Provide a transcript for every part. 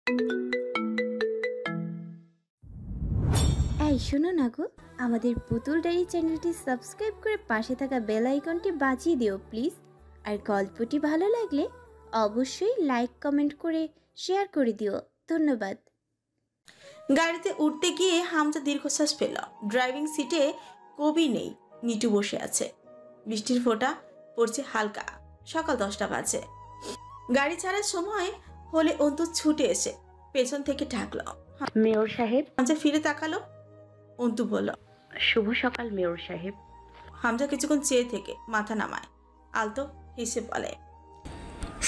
এই শোনো না গো, আমাদের পুতুল ডায়েরি চ্যানেলটি সাবস্ক্রাইব করে পাশে থাকা বেল আইকনটি বাজিয়ে দিও প্লিজ। আর গল্পটি ভালো লাগলে অবশ্যই লাইক কমেন্ট করে শেয়ার করে দিও। ধন্যবাদ। গাড়িতে উঠতে গিয়ে হামজা দীর্ঘশ্বাস ফেল। ড্রাইভিং সিটে কবি নেই, নিটু বসে আছে। বৃষ্টির ফোঁটা পড়ছে হালকা। সকাল 10টা বাজে। গাড়ি ছাড়ার সময় হলে অন্তু ছুটে এসে পেছন থেকে ডাকল, মেয়র সাহেব। হামজা ফিরে তাকালো। অন্তু বলল, শুভ সকাল মেয়র সাহেব। হামজা কিছুক্ষণ চেয়ে থেকে মাথা নামায়, আলতো হেসে বলে,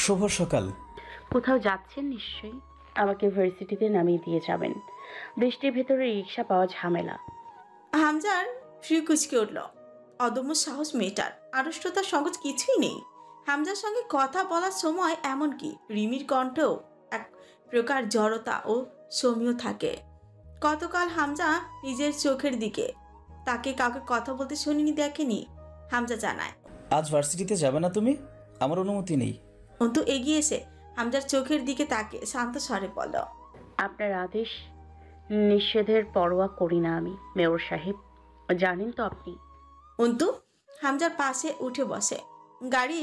শুভ সকাল। কোথাও যাচ্ছেন নিশ্চয়ই? আমাকে ভার্সিটিতে নামিয়ে দিয়ে যাবেন। বৃষ্টির ভেতরে রিক্সা পাওয়া ঝামেলা। হামজার ফ্রি কুচকে উঠল। অদম্য সাহস মেয়েটার, আড়ষ্টতার সংকোচ কিছুই নেই। হামজার সঙ্গে কথা বলার সময় এমনকি রিমির কণ্ঠেও এক প্রকার জড়তা ও সৌম্য থাকে। গতকাল হামজা নিজের চোখের দিকে তাকে কাউকে কথা বলতে শুনিনি, দেখেনি। হামজা জানায়, আজ ভার্সিটিতে যাবে না তুমি? আমার অনুমতি নেই। অন্তু এগিয়ে এসে হামজার চোখের দিকে তাকে শান্ত স্বরে বলল, আপনার আদেশ নিষেধের পরোয়া করি না আমি মেয়র সাহেব, জানেন তো আপনি। অন্তু হামজার পাশে উঠে বসে। গাড়ি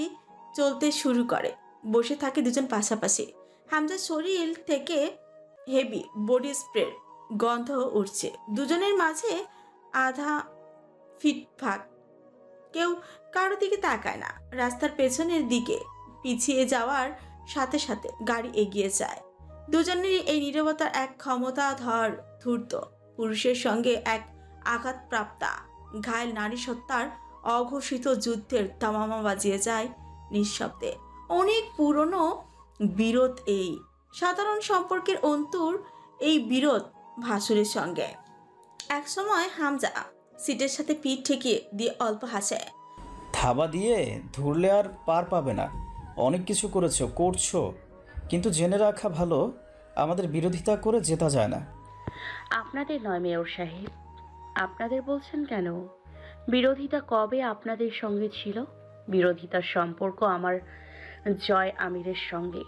চলতে শুরু করে। বসে থাকে দুজন পাশাপাশি। হামজার শরীর থেকে হেভি বডি স্প্রের গন্ধ উঠছে। দুজনের মাঝে আধা ফিট ফাঁক। কেউ কারো দিকে তাকায় না। রাস্তার পেছনের দিকে পিছিয়ে যাওয়ার সাথে সাথে গাড়ি এগিয়ে যায়। দুজনেরই এই নীরবতার এক ক্ষমতাধর ধূর্ত পুরুষের সঙ্গে এক আঘাতপ্রাপ্তা ঘায়েল নারী সত্তার অঘোষিত যুদ্ধের তামামা বাজিয়ে যায় নিঃশব্দে। অনেক পুরনো বিরোধ এই। সাধারণ সম্পর্কের অন্তুর এই বিরোধ ভাসুরের সঙ্গে। এক সময় হামজা সিটের সাথে পিঠ ঠেকিয়ে দিয়ে অল্প হাসে। থাবা দিয়ে ধরলে আর পার পাবে না। অনেক কিছু করছো, কিন্তু জেনে রাখা ভালো, আমাদের বিরোধিতা করে জেতা যায় না। আপনাদের নয় মেয়র সাহেব, আপনাদের বলছেন কেন? বিরোধিতা কবে আপনাদের সঙ্গে ছিল? বিরোধিতার সম্পর্ক আমার জয় আমিরের সঙ্গে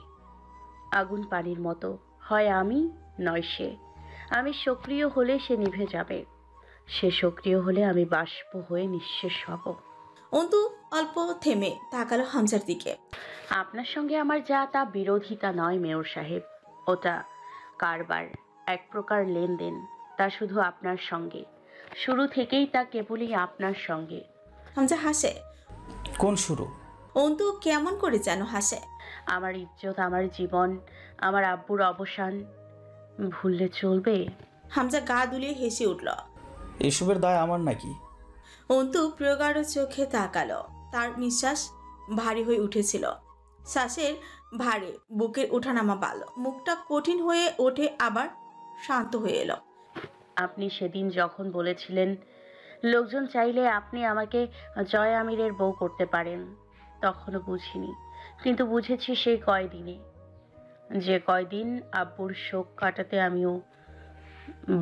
আগুন পানির মতো, হয় আমি নয় সে। আমি সক্রিয় হলে সে নিভে যাবে, সে সক্রিয় হলে আমি বাষ্প হয়ে নিঃশেষ হব। অন্তু অল্প থেমে তাকালো হামজার দিকে। আপনার সঙ্গে আমার যা তা বিরোধিতা নয় মেয়র সাহেব, ওটা কারবার, এক প্রকার লেনদেন। তা শুধু আপনার সঙ্গে, শুরু থেকেই তা কেবলই আপনার সঙ্গে। হামজা হাসে। কোন শুরু? অন্তু কেমন করে যেন হাসে। আমার ইজ্জত, আমার জীবন, আমার আব্বুর অবসান ভুললে চলবে? হামজা গা দুলিয়ে হেসে উঠল। এসবের দায় আমার নাকি? অন্তু প্রগাঢ় চোখে তাকালো। তার নিঃশ্বাস ভারী হয়ে উঠেছিল। শ্বাসের ভারে বুকের ওঠানামা বাড়ল। মুখটা কঠিন হয়ে ওঠে, আবার শান্ত হয়ে এলো। আপনি সেদিন যখন বলেছিলেন লোকজন চাইলে আপনি আমাকে জয় আমিরের বউ করতে পারেন, তখনও বুঝিনি, কিন্তু বুঝেছি সেই কয়দিনে। যে কয়দিন আব্বুর শোক কাটাতে আমিও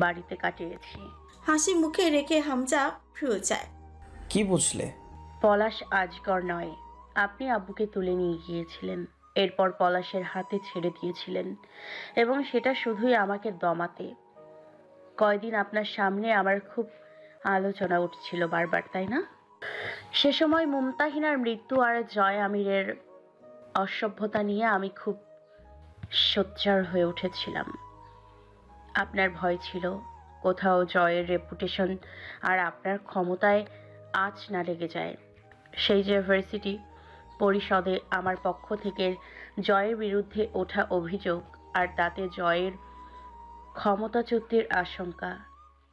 বাড়িতে কাটিয়েছি। হাসি মুখে রেখে হামজা ফিরে যায়। কি বুঝলে? পলাশ আজগর নয়। আপনি আব্বুকে তুলে নিয়ে গিয়েছিলেন, এরপর পলাশের হাতে ছেড়ে দিয়েছিলেন, এবং সেটা শুধুই আমাকে দমাতে। কয়দিন আপনার সামনে আমার খুব আলোচনা উঠছিল বারবার, তাই না? সে সময় মুমতাহিনার মৃত্যু আর জয় আমিরের অসভ্যতা নিয়ে আমি খুব সোচ্চার হয়ে উঠেছিলাম। আপনার ভয় ছিল কোথাও জয়ের রেপুটেশন আর আপনার ক্ষমতায় আঁচ না লেগে যায়। সেই যে ভার্সিটি পরিষদে আমার পক্ষ থেকে জয়ের বিরুদ্ধে ওঠা অভিযোগ, আর তাতে জয়ের ক্ষমতাচ্যুতির আশঙ্কা,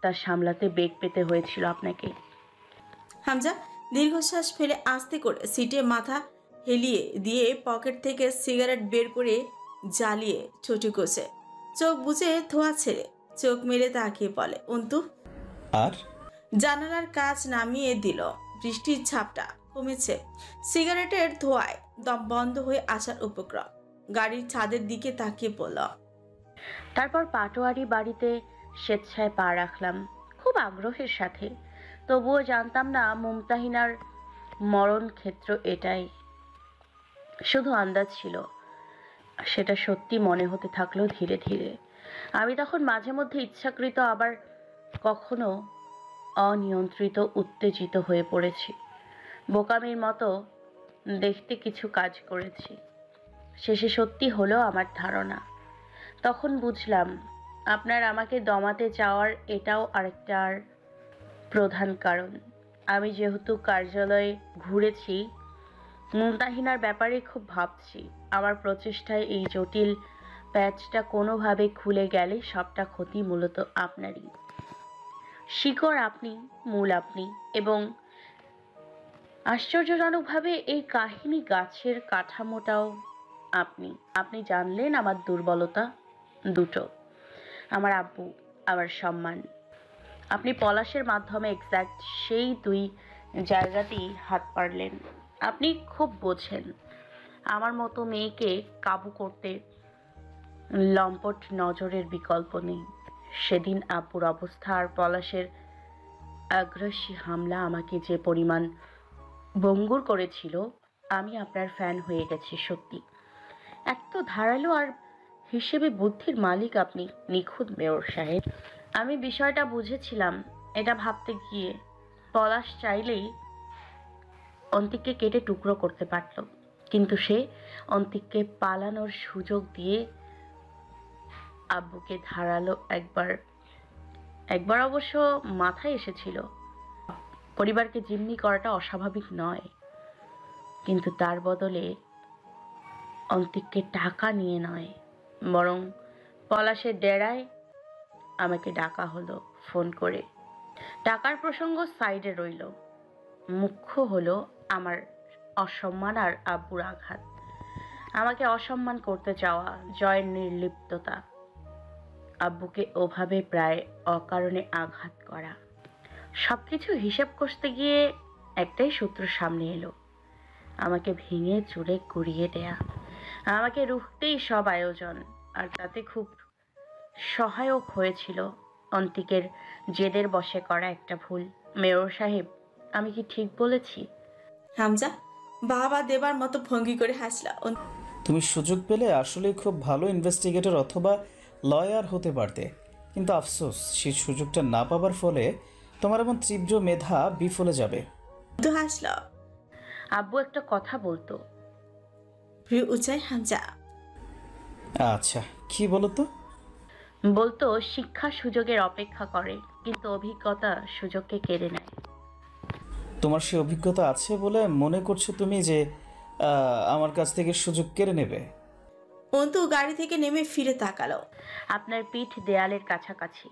তা সামলাতে বেগ পেতে হয়েছিল আপনাকে। হামজা দীর্ঘশ্বাস ফেলে আস্তে করে সিটে মাথা হেলিয়ে দিয়ে পকেট থেকে সিগারেট বের করে জ্বালিয়ে ছোটি কষে চোখ বুজে ধোয়া ছেড়ে চোখ মেলে তাকিয়ে বলে, অন্তু। আর জানালার কাজ নামিয়ে দিল। বৃষ্টির ছাপটা কমেছে। সিগারেটের ধোঁয়ায় দম বন্ধ হয়ে আসার উপক্রম। গাড়ির ছাদের দিকে তাকিয়ে পড়ল। তারপর পাটোয়ারি বাড়িতে স্বেচ্ছায় পা রাখলাম, খুব আগ্রহের সাথে। তবুও জানতাম না মুমতাহিনার মরণ ক্ষেত্র এটাই, শুধু আন্দাজ ছিল। সেটা সত্যি মনে হতে থাকলো ধীরে ধীরে। আমি তখন মাঝে মধ্যে ইচ্ছাকৃত, আবার কখনো অনিয়ন্ত্রিত উত্তেজিত হয়ে পড়েছি। বোকামির মতো দেখতে কিছু কাজ করেছি। শেষে সত্যি হলো আমার ধারণা। তখন বুঝলাম আপনার আমাকে দমাতে চাওয়ার এটাও আরেকটার প্রধান কারণ। আমি যেহেতু কার্যালয়ে ঘুরেছি, মুমতাহিনার ব্যাপারে খুব ভাবছি। আমার প্রচেষ্টায় এই জটিল প্যাচটা কোনোভাবে খুলে গেলে সবটা ক্ষতি মূলত আপনারই। শিকড় আপনি, মূল আপনি, এবং আশ্চর্যজনকভাবে এই কাহিনী গাছের কাঠামোটাও আপনি। আপনি জানলেন আমার দুর্বলতা দুটো, আমার আব্বু, আমার সম্মান। আপনি পলাশের মাধ্যমে এক্স্যাক্ট সেই দুই জায়গাতেই হাত পারলেন। আপনি খুব বোঝেন আমার মতো মেয়েকে কাবু করতে লম্পট নজরের বিকল্প নেই। সেদিন আব্বুর অবস্থা আর পলাশের আগ্রাসী হামলা আমাকে যে পরিমাণ ভঙ্গুর করেছিল, আমি আপনার ফ্যান হয়ে গেছি সত্যি। এত ধারালো আর হিসেবে বুদ্ধির মালিক আপনি, নিখুঁত মেয়র সাহেব। আমি বিষয়টা বুঝেছিলাম। এটা ভাবতে গিয়ে পলাশ চাইলেই অন্তিককে কেটে টুকরো করতে পারত, কিন্তু সে অন্তিককে পালানোর সুযোগ দিয়ে আব্বুকে ধারালো একবার অবশ্য মাথায় এসেছিল পরিবারকে জিম্মি করাটা অস্বাভাবিক নয়, কিন্তু তার বদলে অন্তিককে টাকা নিয়ে নয়, বরং পলাশের ডেরায় আমাকে ডাকা হলো ফোন করে। টাকার প্রসঙ্গ সাইডে রইল, মুখ্য হলো আমার অসম্মান আর আব্বুর আঘাত। আমাকে অসম্মান করতে চাওয়া, জয়ের নির্লিপ্ততা, আব্বুকে ওভাবে প্রায় অকারণে আঘাত করা, সবকিছু হিসেব কষতে গিয়ে একটাই সূত্র সামনে এলো, আমাকে ভেঙে চুরে গুড়িয়ে দেয়া। আমাকে রুখতেই সব আয়োজন, আর তাতে খুব সহায়ক হয়েছিল অন্তিকের জেদের বশে করা একটা ভুল। মেয়র সাহেব, আমি কি ঠিক বলেছি? হামজা বাবা দেবার মতো ভঙ্গি করে হাসল। তুমি সুযোগ পেলে আসলে খুব ভালো ইনভেস্টিগেটর অথবা লয়ার হতে পারতে, কিন্তু আফসোস সেই সুযোগটা না পাবার ফলে তোমার এমন তীব্র মেধা বিফলে যাবে। অন্তু হাসল। আব্বু একটা কথা বলতো। প্রিয় উচাই হামজা। আচ্ছা, কি বলো তো? বলতো শিক্ষা সুযোগের অপেক্ষা করে, কিন্তু অভিজ্ঞতা সুযোগকে কেড়ে নেয়। তোমার সে অভিজ্ঞতা আছে বলে মনে করছো তুমি যে আমার কাছ থেকে সুযোগ কেড়ে নেবে? অন্তু গাড়ি থেকে নেমে ফিরে তাকালো। আপনার পিঠ দেয়ালের কাছাকাছি।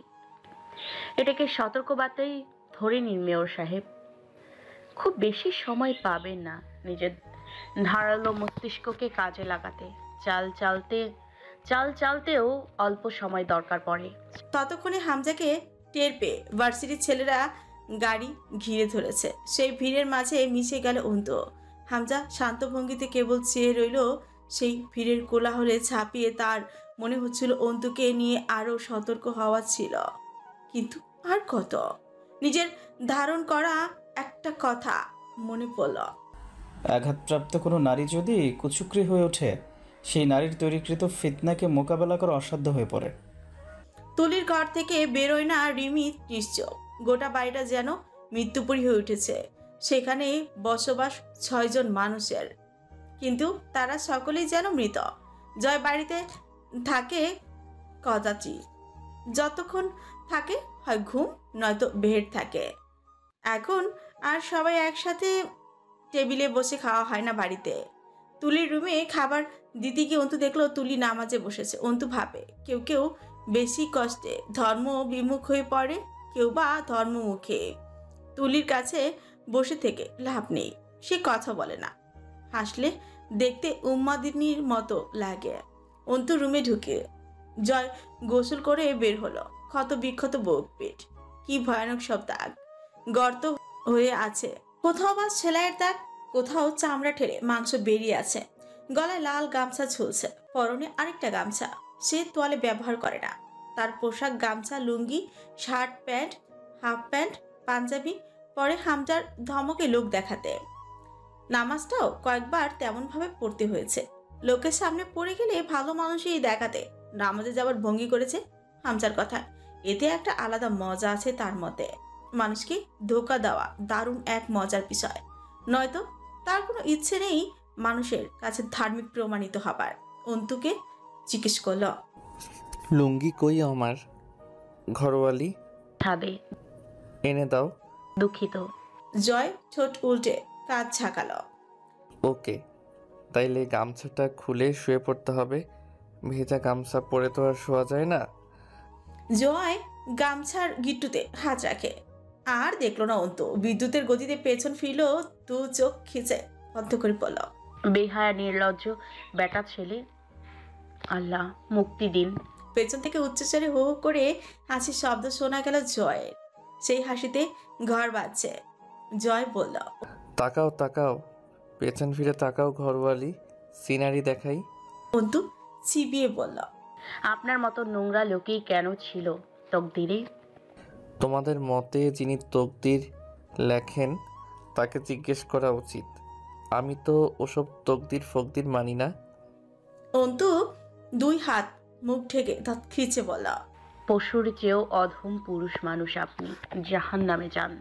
এটাকে সতর্কবার্তাই ধরে নিন মেয়র সাহেব। খুব বেশি সময় পাবেন না নিজের ধারালো মস্তিষ্ককে কাজে লাগাতে। চাল চালতেও অল্প সময় দরকার পড়ে। ততক্ষণে হামজাকে টের পেয়ে ভার্সিটির ছেলেরা গাড়ি ঘিরে ধরেছে। সেই ভিড়ের মাঝে মিশে গেল অন্তু। হামজা শান্ত ভঙ্গিতে কেবল চেয়ে রইল সেই ভিড়ের কোলাহলে ছাপিয়ে। তার মনে হচ্ছিল অন্তুকে নিয়ে আরো সতর্ক হওয়া ছিল, কিন্তু আর কত? নিজের ধারণ করা একটা কথা মনে পড়ল। আঘাতপ্রাপ্ত কোনো নারী যদি কুচুকরি হয়ে ওঠে, সেই নারীর তৈরিকৃত ফিতনাকে মোকাবেলা করা অসাধ্য হয়ে পড়ে। তুলির ঘর থেকে বেরোয় না রিমি নিশ্চয়। গোটা বাড়িটা যেন মৃত্যুপুরী হয়ে উঠেছে। সেখানে বসবাস 6 জন মানুষের, কিন্তু তারা সকলেই যেন মৃত। জয় বাড়িতে থাকে কদাচি, যতক্ষণ থাকে হয় ঘুম নয়তো বেহেড থাকে। এখন আর সবাই একসাথে টেবিলে বসে খাওয়া হয় না বাড়িতে। তুলির রুমে খাবার দিতে গিয়ে অন্তু দেখলো তুলি নামাজে বসেছে। অন্তু ভাবে কেউ কেউ বেশি কষ্টে ধর্ম বিমুখ হয়ে পড়ে, কেউ বা ধর্মমুখে। তুলির কাছে বসে থেকে লাভ নেই, সে কথা বলে না। হাসলে দেখতে উম্মাদিনীর মতো লাগে। অন্তু রুমে ঢুকে জয় গোসল করে বের হলো। ক্ষত বিক্ষত বুক পেট, কি ভয়ানক সব দাগ, গর্ত হয়ে আছে। কোথাও বা সেলাইয়ের দাগ, কোথাও চামড়া ঠেলে মাংস বেরিয়ে আছে। গলায় লাল গামছা ঝুলছে, পরনে আরেকটা গামছা। সে তোয়ালে ব্যবহার করে না। তার পোশাক গামছা, লুঙ্গি, শার্ট প্যান্ট, হাফ প্যান্ট, পাঞ্জাবি পরে হামজার ধমকে লোক দেখাতে। নামাজটাও কয়েকবার তেমন ভাবে পড়তে হয়েছে। লোকের সামনে পড়ে গেলে ভালো মানুষই দেখাতে নামাজে যাবার ভঙ্গি করেছে হামজার কথা। এতে একটা আলাদা মজা আছে তার মতে। মানুষকে ধোকা দেওয়া দারুণ এক মজার বিষয়। নয়তো তার কোনো ইচ্ছে নেই মানুষের কাছে ধার্মিক প্রমাণিত হবার। অন্তুকে জিজ্ঞেস করল, লুঙ্গি কই আমার? ঘরওয়ালি খাবে। এনে দাও। দুঃখিত। জয় ঠোঁট উল্টে কাজ ঝাঁকালো। ওকে, তাইলে গামছাটা খুলে শুয়ে পড়তে হবে। ভেজা গামছা পরে তো আর শোয়া যায় না। জয় গামছার গিট্টুতে হাত রাখে। আর দেখলো না অন্তু। বিদ্যুতের গতিতে পেছন ফিরল, দু চোখ খিচে বন্ধ করে পড়ল। বেহায়া নির্লজ্জ বেটা ছেলে, আল্লাহ মুক্তি দিন। পেছন থেকে উচ্চস্বরে হো হো করে হাসির শব্দ শোনা গেল জয়ের। সেই হাসিতে ঘর বাজছে। জয় বলল, তাকাও তাকাও, পেছন ফিরে তাকাও ঘরওয়ালি, সিনারি দেখাই। অন্তু চিবিয়ে বলল, আপনার মতো নোংরা লোকেই কেন ছিল তকদিরে? তোমাদের মতে যিনি তকদির লেখেন তাকে জিজ্ঞেস করা উচিত। আমি তো ওসব তকদির ফকদির মানি না। অন্তু দুই হাত মুখ ঢেকে দাঁত খিচে বলল, পশুর চেয়েও অধম পুরুষ মানুষ আপনি, জাহান্নামে যান।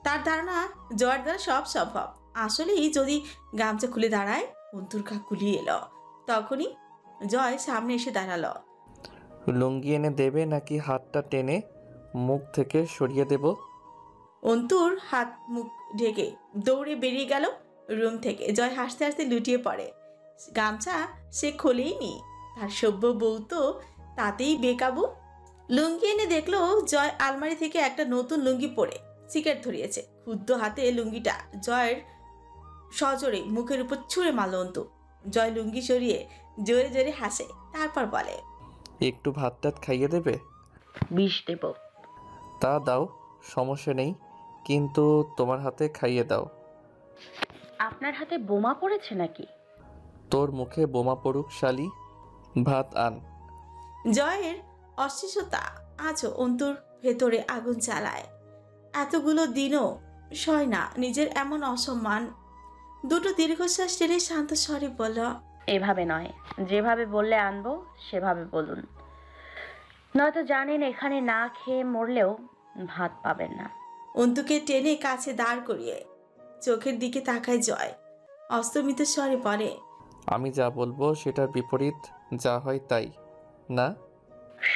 তার ধারণা জয়ের দ্বারা সব সম্ভব। আসলেই যদি গামছা খুলে দাঁড়ায়, অন্তুর গা গুলিয়ে এলো। তখনই জয় সামনে এসে দাঁড়ালো। লুঙ্গি এনে দেবে নাকি হাতটা টেনে মুখ থেকে সরিয়ে দেব? অন্তুর হাত মুখ ঢেকে দৌড়ে বেরিয়ে গেল রুম থেকে। জয় হাসতে হাসতে লুটিয়ে পড়ে। গামছা সে খোলেই নি, তার সভ্য বউ তো তাতেই বেকাবু। লুঙ্গি এনে দেখলো জয় আলমারি থেকে একটা নতুন লুঙ্গি পরে সিগারেট ধরিয়েছে। ক্ষুদ্র হাতে লুঙ্গিটা জয়ের সজোরে মুখের উপর ছুঁড়ে মারল অন্তু। জয় লুঙ্গি সরিয়ে জোরে জোরে হাসে, তারপর বলে, একটু ভাত টাত খাইয়ে দেবে? বিষ দেব। তা দাও, সমস্যা নেই, কিন্তু তোমার হাতে খাইয়ে দাও। আপনার হাতে বোমা পড়েছে নাকি? তোর মুখে বোমা পড়ুক শালি, ভাত আন। জয়ের অশ্লীলতা আজও অন্তুর ভেতরে আগুন জ্বালায়। এতগুলো দিনও সয় না নিজের এমন অসম্মান। দুটো দীর্ঘশ্বাস টেনে শান্ত স্বরে বলল, এভাবে নয়, যেভাবে বললে আনবো সেভাবে বলুন, নয়তো জানেন এখানে না খেয়ে মরলেও ভাত পাবেন না। অন্তুকে টেনে কাছে দাঁড় করিয়ে চোখের দিকে তাকায় জয়। অস্তমিত স্বরে বলে, আমি যা বলবো সেটার বিপরীত যা হয় তাই না?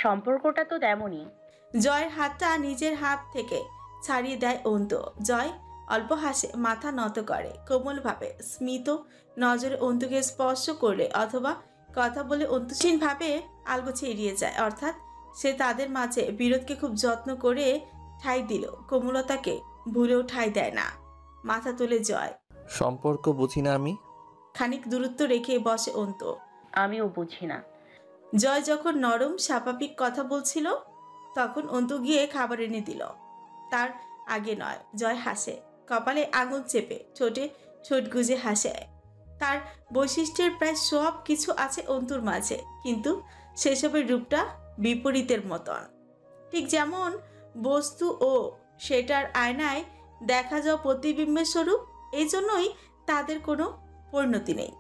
সম্পর্কটা তো তেমনই। জয়ের হাতটা নিজের হাত থেকে ছাড়িয়ে দেয় অন্তু। জয় অল্প হাসে, মাথা নত করে কোমলভাবে। স্মিত নজরে অন্তুকে স্পর্শ করলে অথবা কথা বলে অন্তুসীন ভাবে আলগোছে এড়িয়ে যায়। অর্থাৎ সে তাদের মাঝে বিরোধকে খুব যত্ন করে ঠাঁই দিল, কোমলতাকে ভুলেও ঠাঁই দেয় না। মাথা তোলে জয়। সম্পর্ক বুঝি না আমি। খানিক দূরত্ব রেখে বসে অন্তু। আমিও বুঝি না। জয় যখন নরম স্বাভাবিক কথা বলছিল তখন অন্তু গিয়ে খাবার এনে দিল। তার আগে নয়। জয় হাসে, কপালে আঙুল চেপে ঠোঁটে ঠোঁট গুজে হাসে। তার বৈশিষ্ট্যের প্রায় সব কিছু আছে অন্তুর মাঝে, কিন্তু সেসবের রূপটা বিপরীতের মতন। ঠিক যেমন বস্তু ও সেটার আয়নায় দেখা যাওয়া প্রতিবিম্বের স্বরূপ। এই জন্যই তাদের কোনো পরিণতি নেই।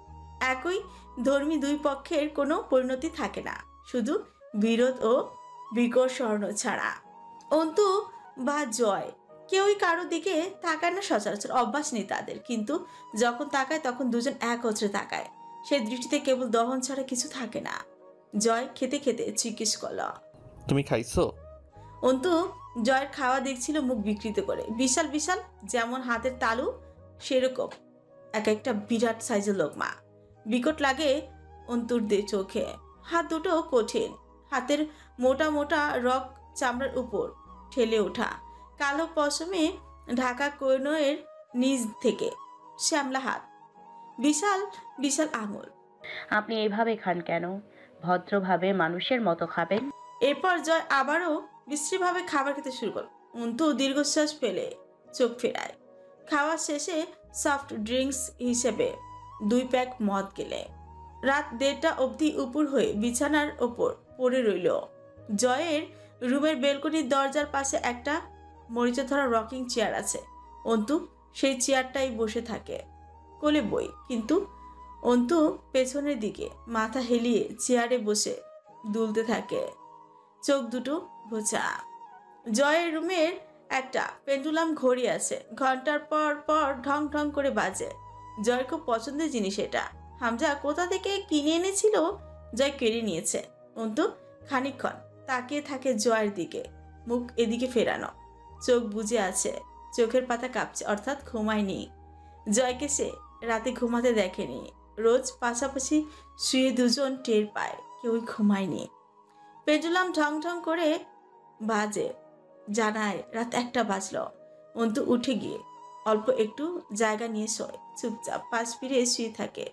একই ধর্মী দুই পক্ষের কোনো পরিণতি থাকে না, শুধু বিরোধ ও বিকর্ষণ ছাড়া। অন্তু বা জয় কেউই কারো দিকে তাকায় না সচরাচর, অভ্যাস নেই তাদের। কিন্তু যখন তাকায় তখন দুজন একত্রে তাকায়। সে দৃষ্টিতে কেবল দহন ছাড়া কিছু থাকে না। জয় খেতে খেতে জিজ্ঞেস করল, তুমি খাইছো? অন্তু জয়ের খাওয়া দেখছিল মুখ বিকৃত করে। বিশাল বিশাল, যেমন হাতের তালু সেরকম এক একটা বিরাট সাইজের লোকমা। বিকট লাগে অন্তুর চোখে। হাত দুটো কঠিন, হাতের মোটা মোটা রক চামড়ার উপর ঠেলে ওঠা কালো পশমে ঢাকা কোনোয়ের নিচ থেকে শ্যামলা হাত, বিশাল বিশাল আঙুল। আপনি এইভাবে খান কেন? ভদ্রভাবে মানুষের মতো খাবেন। এরপর জয় আবারও বিশ্রীভাবে খাবার খেতে শুরু করল। অন্তু দীর্ঘশ্বাস ফেলে চোখ ফেরায়। খাওয়া শেষে সফট ড্রিঙ্কস হিসেবে 2 প্যাক মদ গেলে। রাত 1:30 অবধি উপর হয়ে বিছানার ওপর পড়ে রইল। জয়ের রুমের বেলকনির দরজার পাশে একটা মরিচা ধরা রকিং চেয়ার আছে। অন্তু সেই চেয়ারটাই বসে থাকে, কোলে বই, কিন্তু অন্তু পেছনের দিকে মাথা হেলিয়ে চেয়ারে বসে দুলতে থাকে, চোখ দুটো বোঝা। জয়ের রুমের একটা পেন্ডুলাম ঘড়ি আছে, ঘন্টার পর পর ঢং ঢং করে বাজে। জয়ের খুব পছন্দের জিনিস এটা। হামজা কোথা থেকে কিনে এনেছিল, জয় কেড়ে নিয়েছে। অন্তু খানিকক্ষণ তাকিয়ে থাকে জয়ের দিকে, মুখ এদিকে ফেরানো, চোখ বুজে আছে, চোখের পাতা কাঁপছে, অর্থাৎ ঘুমায়নি। জয়কে সে রাতে ঘুমাতে দেখেনি। রোজ পাশাপাশি শুয়ে দুজন টের পায় কেউই ঘুমায়নি। পেন্ডুলাম ঢং ঢং করে বাজে, জানায় রাত 1টা বাজলো। অন্তু উঠে গিয়ে অল্প একটু জায়গা নিয়ে শোয়, চুপচাপ পাশ ফিরে শুয়ে থাকে।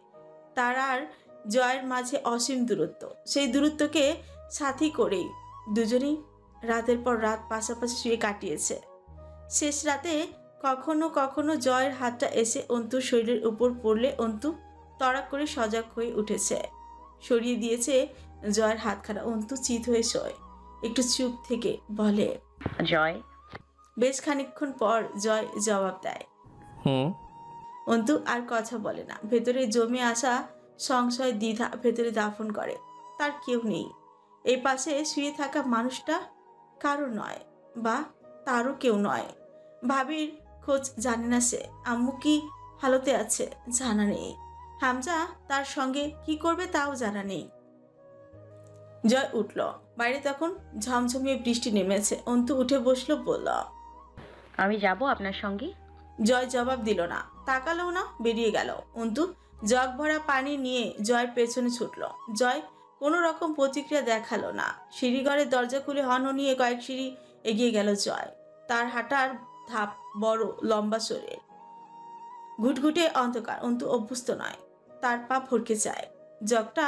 তার আর জয়ের মাঝে অসীম দূরত্ব। সেই দূরত্বকে সাথী করেই দুজনেই রাতের পর রাত পাশাপাশি শুয়ে কাটিয়েছে। শেষ রাতে কখনো কখনো জয়ের হাতটা এসে অন্তুর শরীরের উপর পড়লে অন্তু তড়াক করে সজাগ হয়ে উঠেছে, সরিয়ে দিয়েছে জয়ের হাতখানা। অন্তু চিত হয়ে শোয়, একটু চুপ থেকে বলে, জয়। বেশ খানিকক্ষণ পর জয় জবাব দেয়। হুম। অন্তু আর কথা বলে না। ভেতরে জমে আসা সংশয় দ্বিধা ভেতরে দাফন করে। তার কেউ নেই। এই পাশে শুয়ে থাকা মানুষটা কারো নয়, বা তারও কেউ নয়। ভাবির খোঁজ জানে না সে। আম্মু কি হালতে আছে জানা নেই। হামজা তার সঙ্গে কি করবে তাও জানা নেই। জয় উঠল। বাইরে তখন ঝমঝমিয়ে বৃষ্টি নেমেছে। অন্তু উঠে বসলো, বলল, আমি যাব আপনার সঙ্গে। জয় জবাব দিল না, তাকালো না, বেরিয়ে গেল। অন্তু জগ ভরা পানি নিয়ে জয়ের পেছনে ছুটল। জয় কোনো রকম প্রতিক্রিয়া দেখালো না। সিঁড়িঘরের দরজা খুলে হনহনিয়ে কয়েক সিঁড়ি এগিয়ে গেল জয়। তার হাঁটার ধাপ বড় লম্বা সরে, ঘুটঘুটে অন্ধকার। অন্তু অভ্যস্ত নয়, তার পা ফরকে যায়। জগটা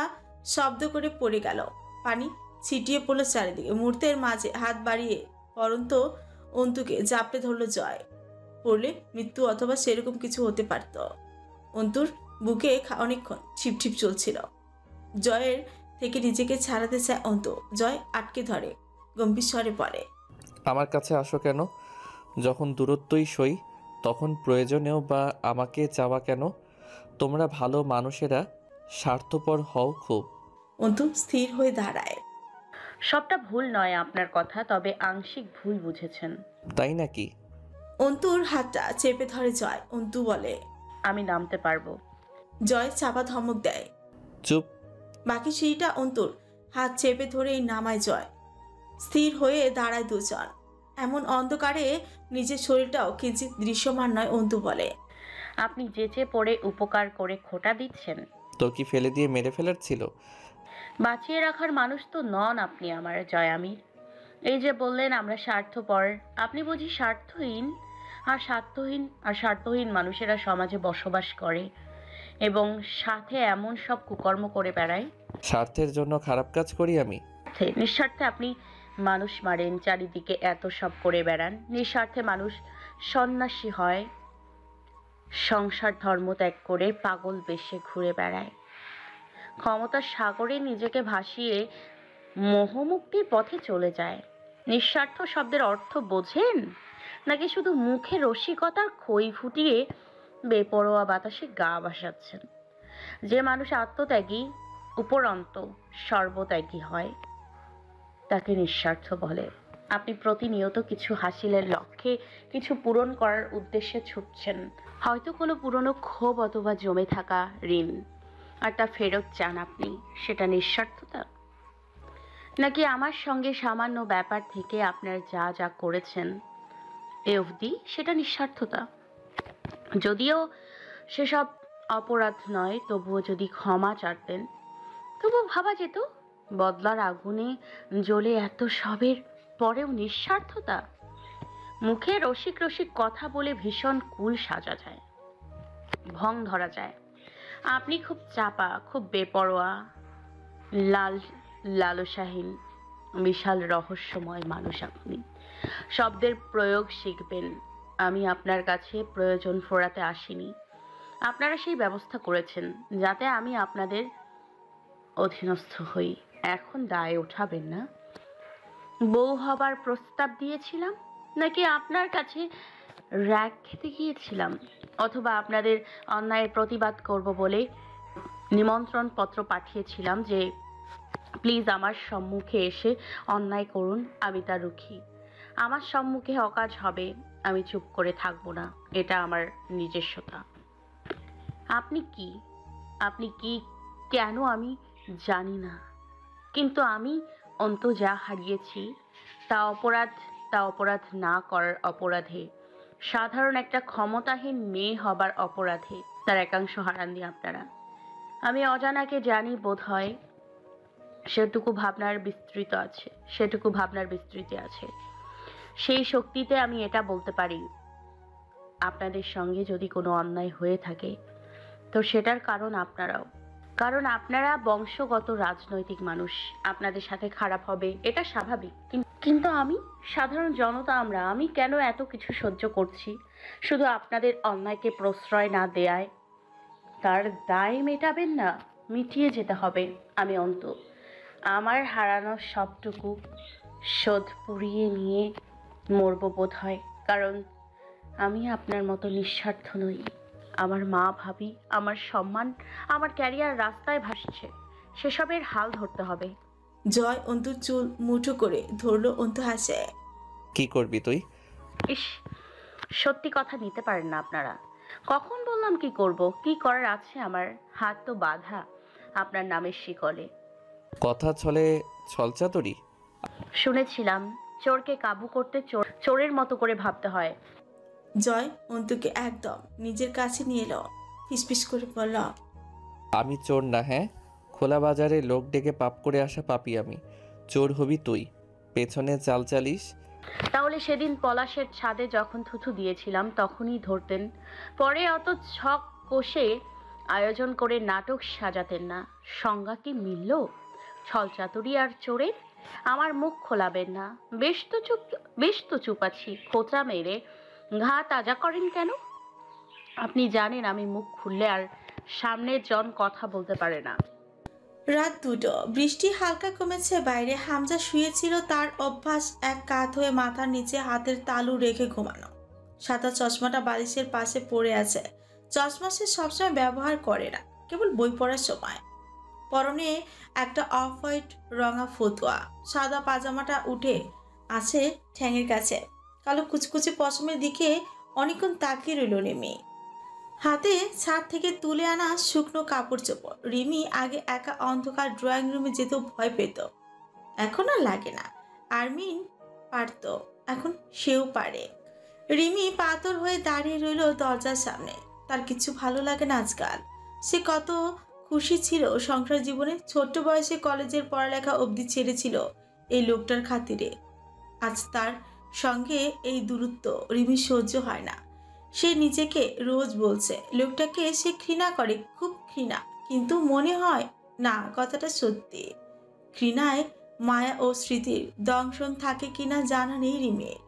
শব্দ করে পড়ে গেল, পানি ছিটিয়ে পড়লো চারিদিকে। মুহূর্তের মাঝে হাত বাড়িয়ে পরন্ত অন্তুকে জাপটে ধরল জয়। পড়লে মৃত্যু অথবা সেরকম কিছু হতে পারত। অন্তুর বুকে অনেকক্ষণ ছিপছিপ চলছিল। জয়ের থেকে নিজেকে ছাড়াতে চায় অন্তু। জয় আটকে ধরে, গম্ভীর স্বরে বলে, আমার কাছে আসো কেন? যখন দূরত্বই সই তখন প্রয়োজনেও বা আমাকে চাওয়া কেন? তোমরা ভালো মানুষেরা স্বার্থপর হও খুব। অন্তু স্থির হয়ে দাঁড়ায়। সবটা ভুল নয় আপনার কথা, তবে আংশিক ভুল বুঝেছেন। তাই নাকি? অন্তুর হাতটা চেপে ধরে জয়। অন্তু বলে, আমি নামতে পারবো। জয় চাপা ধমক দেয়। চুপ। বাকি সিঁড়িটা অন্তুর হাত চেপে ধরেই নামায় জয়। স্থির হয়ে দাঁড়ায় দুজন। এমন অন্ধকারে নিজের শরীরটাও কিঞ্চিত দৃশ্যমান নয়। অন্তু বলে, আপনি যেচে পড়ে উপকার করে খোটা দিচ্ছেন। তো কি ফেলে দিয়ে মেরে ফেলার ছিল? বাঁচিয়ে রাখার মানুষ তো নন আপনি আমার, জয় আমির। এই যে বললেন আমরা স্বার্থপর, আপনি বুঝি স্বার্থহীন? আর স্বার্থহীন মানুষেরা সমাজে বসবাস করে এবং সাথে এমন সব কুকর্ম করে বেড়ায়। স্বার্থের জন্য খারাপ কাজ করি আমি? নিঃস্বার্থে আপনি মানুষ মারেন, চারিদিকে এত সব করে বেড়ান। নিঃস্বার্থে মানুষ সন্ন্যাসী হয়, সংসার ধর্ম ত্যাগ করে পাগল বেশে ঘুরে বেড়ায়। ক্ষমতার সাগরে নিজেকে ভাসিয়ে মোহমুক্তির পথে চলে যায়। নিঃস্বার্থ শব্দের অর্থ বোঝেন, নাকি শুধু মুখে রসিকতার খই ফুটিয়ে বেপরোয়া বাতাসে গা ভাসাচ্ছেন? যে মানুষ আত্মত্যাগী, উপরন্ত সর্বত্যাগী হয়, তাকে নিঃস্বার্থ বলে। আপনি প্রতিনিয়ত কিছু হাসিলের লক্ষ্যে, কিছু পূরণ করার উদ্দেশ্যে ছুটছেন। হয়তো কোনো পুরনো ক্ষোভ অথবা জমে থাকা ঋণ, আর তা ফেরত চান আপনি। সেটা নিঃস্বার্থতা? নাকি আমার সঙ্গে সামান্য ব্যাপার থেকে আপনার যা যা করেছেন এ অবধি, সেটা নিঃস্বার্থতা? যদিও সেসব অপরাধ নয়, তবুও যদি ক্ষমা চাইতেন, তবুও ভাবা যেত। বদলার আগুনে জ্বলে এত সবের পরেও নিঃস্বার্থতা? মুখে রসিক রসিক কথা বলে ভীষণ কুল সাজা যায়, ভং ধরা যায়। আপনি খুব চাপা, খুব বেপরোয়া, লালসাহীন, বিশাল রহস্যময় মানুষ আপনি। শব্দের প্রয়োগ শিখবেন। আমি আপনার কাছে প্রয়োজন ফোরাতে আসিনি। আপনারা সেই ব্যবস্থা করেছেন যাতে আমি আপনাদের অধীনস্থ হই। এখন দায় ওঠাবেন না। বউ হবার প্রস্তাব দিয়েছিলাম, নাকি আপনার কাছে র‍্যাগ খেতে গিয়েছিলাম, অথবা আপনাদের অন্যায়ের প্রতিবাদ করব বলে নিমন্ত্রণ পত্র পাঠিয়েছিলাম যে প্লিজ আমার সম্মুখে এসে অন্যায় করুন, আমি তা রুখি। আমার সম্মুখে অকাজ হবে, আমি চুপ করে থাকবো না, এটা আমার নিজস্বতা। আপনি কি কেন আমি জানি না, কিন্তু আমি যা হারিয়েছি তা অপরাধ না করার অপরাধে, সাধারণ একটা ক্ষমতাহীন মেয়ে হবার অপরাধে তার একাংশ হারাননি আপনারা। আমি অজানাকে জানি, বোধ হয় সেটুকু ভাবনার বিস্তৃতি আছে। সেই শক্তিতে আমি এটা বলতে পারি, আপনাদের সঙ্গে যদি কোনো অন্যায় হয়ে থাকে তো সেটার কারণ আপনারা বংশগত রাজনৈতিক মানুষ, আপনাদের সাথে খারাপ হবে এটা স্বাভাবিক। কিন্তু আমি সাধারণ জনতা, আমি কেন এত কিছু সহ্য করছি? শুধু আপনাদের অন্যায়কে প্রশ্রয় না দেয়ায় তার দায় মেটাবেন না, মিটিয়ে যেতে হবে। আমি আমার হারানো সবটুকু শোধ পুড়িয়ে নিয়ে মরব বোধ হয়, কারণ আমি আপনার মতো নিঃস্বার্থ নই। আমার মা ভাবি, আমার সম্মান, আমার ক্যারিয়ার রাস্তায় ভাসছে, সেসবের হাল ধরতে হবে। জয় অন্তুর চুল মুঠো করে ধরলো। অন্তু হাসে। কি করবি তুই? ইস, সত্যি কথা নিতে পারেন না আপনারা। কখন বললাম কি করব? কি করার আছে আমার? হাত তো বাঁধা আপনার নামের শিকলে। কথা ছলে ছলচাতুরি? শুনেছিলাম চোরকে কাবু করতে চোরের মতো করে ভাবতে হয়। জয় অন্তুকে একদম নিজের কাছে নিয়ে এলো, ফিসফিস করে বলল, আমি চোর না। হ্যাঁ, খোলা বাজারে লোক ডেকে পাপ করে আসা পাপী আমি। চোর হবি তুই, পেছনে চাল চালিস। তাহলে সেদিন পলাশের ছাদে যখন থুথু দিয়েছিলাম তখনই ধরতেন, পরে অত ছক কষে আয়োজন করে নাটক সাজাতেন না। সংজ্ঞা কি মিলল ছলচাতুরি আর চোরের? আমার মুখ খোলাবেন না। বেশ তো চুপ আছি। খোঁচা মেরে ঘা তাজা করেন কেন? আপনি জানেন আমি মুখ খুললে আর সামনের জন কথা বলতে পারে না। রাত 2টো, বৃষ্টি হালকা কমেছে বাইরে। হামজা শুয়েছিল। তার অভ্যাস এক কাত হয়ে মাথার নিচে হাতের তালু রেখে ঘুমানো। সাদা চশমাটা বালিশের পাশে পড়ে আছে। চশমা সে সবসময় ব্যবহার করে না, কেবল বই পড়ার সময়। পরনে একটা অফ হোয়াইট রঙা ফতুয়া। সাদা পাজামাটা উঠে আছে ঠ্যাঙের কাছে। কালো কুচকুচে পশমের দিকে অনেকক্ষণ তাকিয়ে রইল রিমি। হাতে ছাদ থেকে তুলে আনা শুকনো কাপড় চোপড়। রিমি আগে একা অন্ধকার ড্রয়িং রুমে যেতে ভয় পেত, এখন আর লাগে না। আরমিন পারত, এখন সেও পারে। রিমি পাথর হয়ে দাঁড়িয়ে রইল দরজার সামনে। তার কিছু ভালো লাগে না আজকাল। সে কত খুশি ছিল সংসার জীবনে। ছোট্ট বয়সে কলেজের পড়ালেখা অবধি ছেড়েছিল এই লোকটার খাতিরে। আজ তার সঙ্গে এই দূরত্ব রিমি সহ্য হয় না। সে নিজেকে রোজ বলছে লোকটাকে সে ঘৃণা করে, খুব ঘৃণা। কিন্তু মনে হয় না কথাটা সত্যি। ঘৃণায় মায়া ও স্মৃতির দংশন থাকে কিনা জানা নেই রিমির।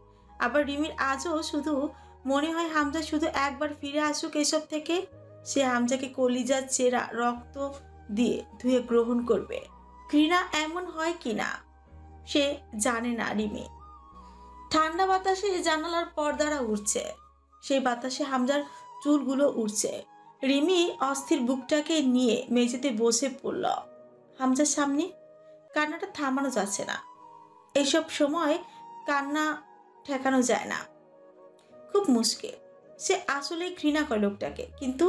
আবার রিমির আজও শুধু মনে হয় হামজা শুধু একবার ফিরে আসুক এসব থেকে। সে হামজাকে কলিজার চেরা রক্ত দিয়ে ধুয়ে গ্রহণ করবে। ঘৃণা এমন হয় কিনা সে জানে না রিমি। ঠান্ডা বাতাসে জানালার পর্দারা উঠছে, সেই বাতাসে হামজার চুলগুলো উঠছে। রিমি অস্থির বুকটাকে নিয়ে মেঝেতে বসে পড়ল হামজার সামনে। কান্নাটা থামানো যাচ্ছে না। এসব সময় কান্না ঠেকানো যায় না, খুব মুশকিল। সে আসলেই ঘৃণা করে লোকটাকে, কিন্তু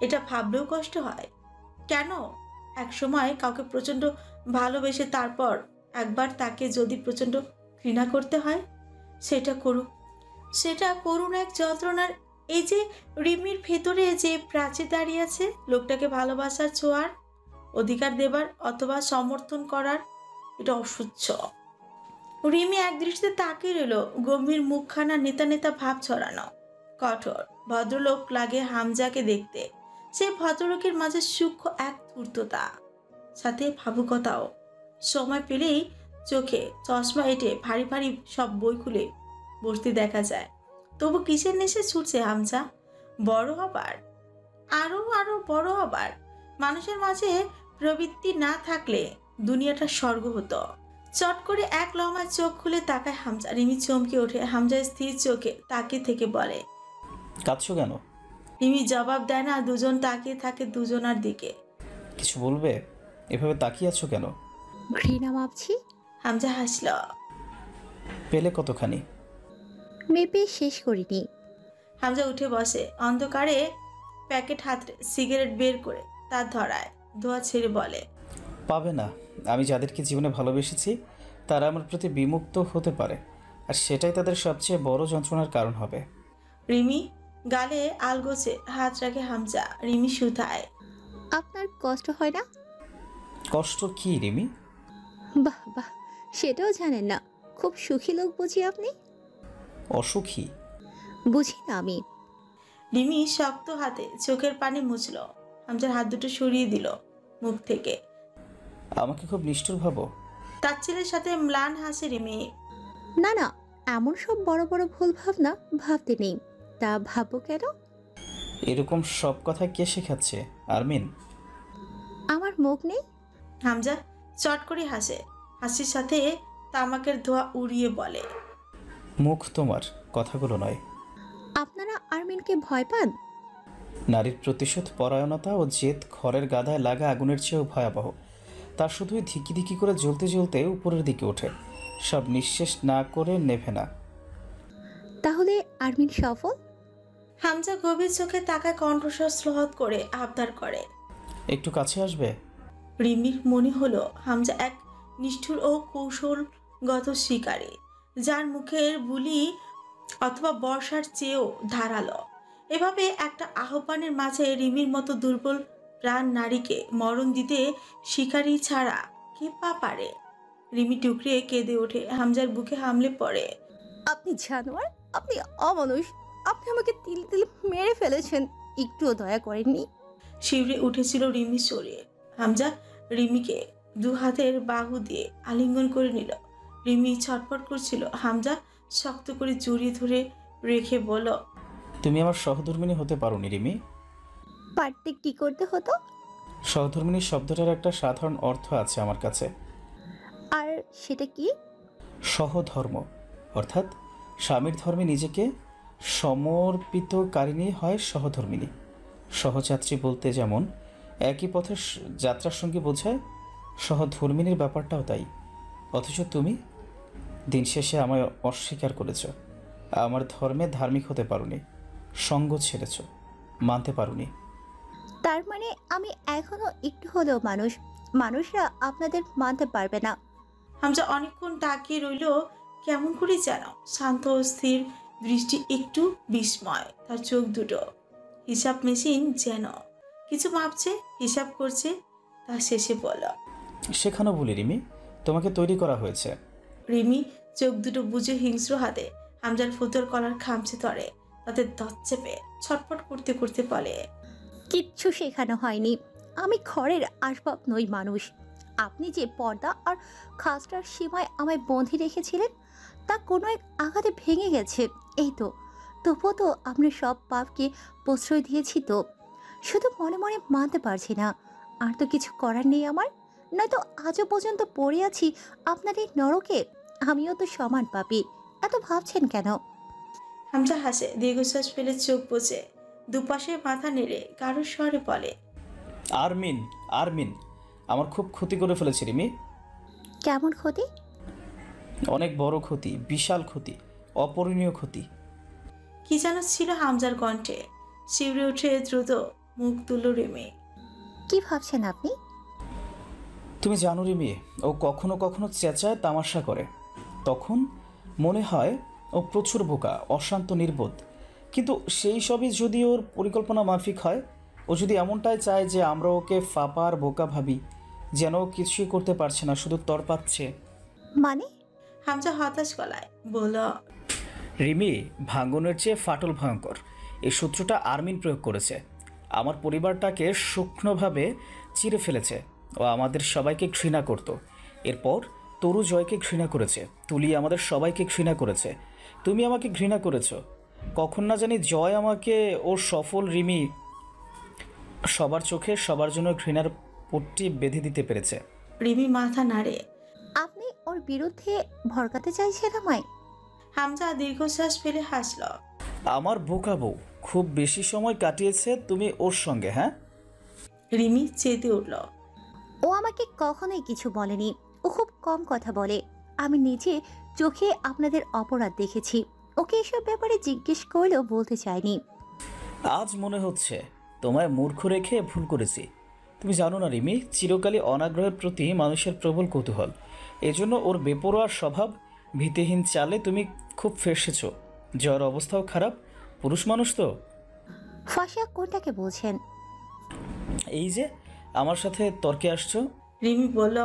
এটা ভাবলেও কষ্ট হয়। কেন? এক সময় কাউকে প্রচণ্ড ভালোবেসে তারপর একবার তাকে যদি প্রচণ্ড ঘৃণা করতে হয়, সেটা করুন এক যন্ত্রণার। এই যে রিমির ভেতরে যে প্রাচীর দাঁড়িয়ে আছে, লোকটাকে ভালোবাসার ছোঁয়ার অধিকার দেবার অথবা সমর্থন করার, এটা অসহ্য। রিমি এক দৃষ্টিতে তাকিয়ে রইল। গম্ভীর মুখখানা নেতা নেতা ভাব ছড়ানো, কঠোর। ভদ্রলোক লাগে হামজাকে দেখতে। সেই ভদ্রলোকের মাঝে সূক্ষ্ম এক ধূর্ততা, সাথে ভাবুকতাও। সময় পেলেই চোখে চশমা এঁটে ভারী ভারী সব বই খুলে বসতে দেখা যায়। তবু কিসের নেশে ছুটছে হামজা? বড় হবার, আরো আরো বড় হবার। মানুষের মাঝে প্রবৃত্তি না থাকলে দুনিয়াটা স্বর্গ হতো। চট করে এক লম্বা চোখ খুলে তাকায় হামজা। রিমি চমকে ওঠে। হামজা স্থির চোখে তাকিয়ে থেকে বলে, কাঁদছো কেন? রিমি জবাব দেয় না। দুজন তাকিয়ে থাকে দুজনার দিকে। কিছু বলবে? এভাবে তাকিয়ে আছো কেন? ঘৃণা মাপছি। হামজা হাসল। পেলে কতখানি? মেপে শেষ করিনি। হামজা উঠে বসে, অন্ধকারে প্যাকেট হাতে সিগারেট বের করে তার ধরায় ধোয়া ছেড়ে বলে, পাবে না। আমি যাদেরকে জীবনে ভালোবেসেছি তারা আমার প্রতি বিমুক্ত হতে পারে, আর সেটাই তাদের সবচেয়ে বড় যন্ত্রণার কারণ হবে। রিমি গালে আলগোছে হাত রাখে হামজা। রিমি শুধায়, আপনার কষ্ট হয় না? কষ্ট কি রিমি? বাহ বাহ, সেটাও জানেন না। খুব সুখী লোক বুঝি আপনি। অসুখী? বুঝি না আমি। রিমি শক্ত হাতে চোখের পানি মুছল। হামজার হাত দুটো সরিয়ে দিল মুখ থেকে। আমাকে খুব নিষ্ঠুর ভাবো? তার ছেলের সাথে ম্লান হাসে রিমি। না না, এমন সব বড় বড় ভুল ভাবনা ভাবতে নেই। তা ভাববো কেন? এরকম সব কথা কে শেখাচ্ছে আরমিন? আমার মুখ নেই? হামজা চট করে হাসে, হাসির সাথে তামাকের ধোঁয়া উড়িয়ে বলে, মুখ তোমার, কথাগুলো নয়। আপনারা আরমিনকে ভয় পান? নারীর প্রতিশোধ পরায়ণতা ও জেদ খড়ের গাদায় লাগা আগুনের চেয়েও ভয়াবহ। তা শুধুই ধিকি ধিকি করে জ্বলতে জ্বলতে উপরের দিকে ওঠে, সব নিঃশেষ না করে নেভে না। তাহলে আরমিন সফল? হামজা গভীর চোখে তাকায়, কণ্ঠস্বর শ্লথ করে আবদার করে। একটু কাছে আসবে? রিমির মনে হলো হামজা এক নিষ্ঠুর ও কৌশলগত শিকারী, যার মুখের বুলি অথবা বর্ষার চেয়েও ধারালো। এভাবে একটা আহ্বানের মাঝে রিমির মতো দুর্বল প্রাণ নারীকে মরণ দিতে শিকারী ছাড়া কে পা পারে? রিমি টুকরে কেঁদে ওঠে, হামজার বুকে হামলে পড়ে। আপনি জানোয়ার, আপনি অমানুষ, আপনি আমাকে তিল তিল মেরে ফেলেছেন, একটুও দয়া করেননি। শিউরে উঠেছিল রিমির শরীর। হামজা রিমিকে দু হাতের বাহু দিয়ে আলিঙ্গন করে নিল। রিমি ছটফট করছিল। হামজা শক্ত করে জড়িয়ে ধরে রেখে বলল, তুমি আমার সহধর্মিণী হতে পারোনি রিমি। পারতে কি করতে হতো? সহধর্মিণী শব্দটার একটা সাধারণ অর্থ আছে আমার কাছে। আর সেটা কি? সহধর্ম, অর্থাৎ স্বামীর ধর্মে নিজেকে সমর্পিতকারিণী হয় সহধর্মিণী। সহযাত্রী বলতে যেমন একই পথের যাত্রার সঙ্গে বোঝায়, সহধর্মিণীর ব্যাপারটাও তাই। অথচ তুমি দিন শেষে আমায় অস্বীকার করেছ, আমার ধর্মে ধার্মিক হতে পারোনি, সঙ্গ ছেড়েছ, মানতে পারোনি। তার মানে আমি এখনো একটু হলেও মানুষ, মানুষরা আপনাদের মানতে পারবে না। হামজা অনেকক্ষণ তাকিয়ে রইল, কেমন করে যেন শান্ত ও স্থির দৃষ্টি, একটু বিস্ময় তার চোখ দুটো। হিসাব মেশিন যেন কিছু মাপছে, হিসাব করছে। তার শেষে বলল, সেখানেও বলি রিমি, তোমাকে তৈরি করা হয়েছে। রিমি চোখ দুটো বুঝে হিংস্র হাতে হামজার ফুতোর কলার খামছে ধরে, তাতে দত চেপে ছটফট করতে করতে বলে, কিচ্ছু শেখানো হয়নি। আমি ঘরের আসবাব নই, মানুষ। আপনি যে পর্দা আর খাস্টার সীমায় আমায় বন্দি রেখেছিলেন, তা কোনো এক আঘাতে ভেঙে গেছে, এই তো। তবুও তো আপনার সব পাপকে প্রশ্রয় দিয়েছি, তো শুধু মনে মনে মানতে পারছি না। আর তো কিছু করার নেই আমার, নয়তো আজও পর্যন্ত পড়ে আছি আপনার এই নরকে। আমিও তো সমান পাপী, এত ভাবছেন কেন? হামজা হাসে, দীর্ঘশ্বাস ফেলে চোখ বুজে দুপাশে মাথা নেড়ে কারো স্বরে বলে, আরমিন, আরমিন, আমার খুব ক্ষতি করে ফেলেছে রিমি। কেমন ক্ষতি? অনেক বড় ক্ষতি, বিশাল ক্ষতি, অপূরণীয় ক্ষতি। কি যেন ছিল হামজার কণ্ঠে। শিউরে উঠে দ্রুত মুখ তুলল রিমি। কি ভাবছেন আপনি? তুমি জানো রিমি, ও কখনো কখনো চেঁচায়, তামাশা করে। তখন মনে হয় ও প্রচুর বোকা, অশান্ত, নির্বোধ। কিন্তু সেই সবই যদি ওর পরিকল্পনা মাফিক হয়, ও যদি এমনটাই চায় যে আমরা ওকে ফাপার বোকা ভাবি, যেন ও কিছুই করতে পারছে না, শুধু তরপাচ্ছে। মানে? হামজা হতাশ গলায় বলল, রিমি, ভাঙনের চেয়ে ফাটল ভয়ঙ্কর। এই সূত্রটা আরমিন প্রয়োগ করেছে। আমার পরিবারটাকে সূক্ষ্মভাবে চিরে ফেলেছে। ও আমাদের সবাইকে ঘৃণা করত। এরপর তরু জয়কে ঘৃণা করেছে, তুলি আমাদের সবাইকে ঘৃণা করেছে, তুমি আমাকে ঘৃণা করেছ। কখন না জানি জয় আমাকে ওর সফল রিমি সবার চোখে সবার জন্য ঘৃণার পট্টি বেঁধে দিতে পেরেছে। রিমি মাথা নাড়ে। আপনি ওর বিরুদ্ধে ভড়কাতে চাইছেন আমায়? হামজা দীর্ঘশ্বাস ফেলে হাসল। আমার বোকা বউ খুব বেশি সময় কাটিয়েছে তুমি ওর সঙ্গে, হ্যাঁ? রিমি চেতে উঠল। ও আমাকে কখনোই কিছু বলেনি। ও খুব কম কথা বলে। আমি নিজে চোখে আপনাদের অপরাধ দেখেছি। ওকে এসব ব্যাপারে জিজ্ঞেস করলেও বলতে চাইনি। আজ মনে হচ্ছে তোমায় মূর্খ রেখে ভুল করেছি। তুমি জানো না রিমি, চিরকালই অনাগ্রহের প্রতি মানুষের প্রবল কৌতূহল। এজন্য ওর বেপরোয়া স্বভাব, ভীতিহীন চালে তুমি খুব ফেসেছ। জ্বর অবস্থাও খারাপ, পুরুষ মানুষ তো। ফাঁসিয়া কোনটাকে বলছেন? এই যে আমার সাথে তর্কে আসছো। রিমি বলল,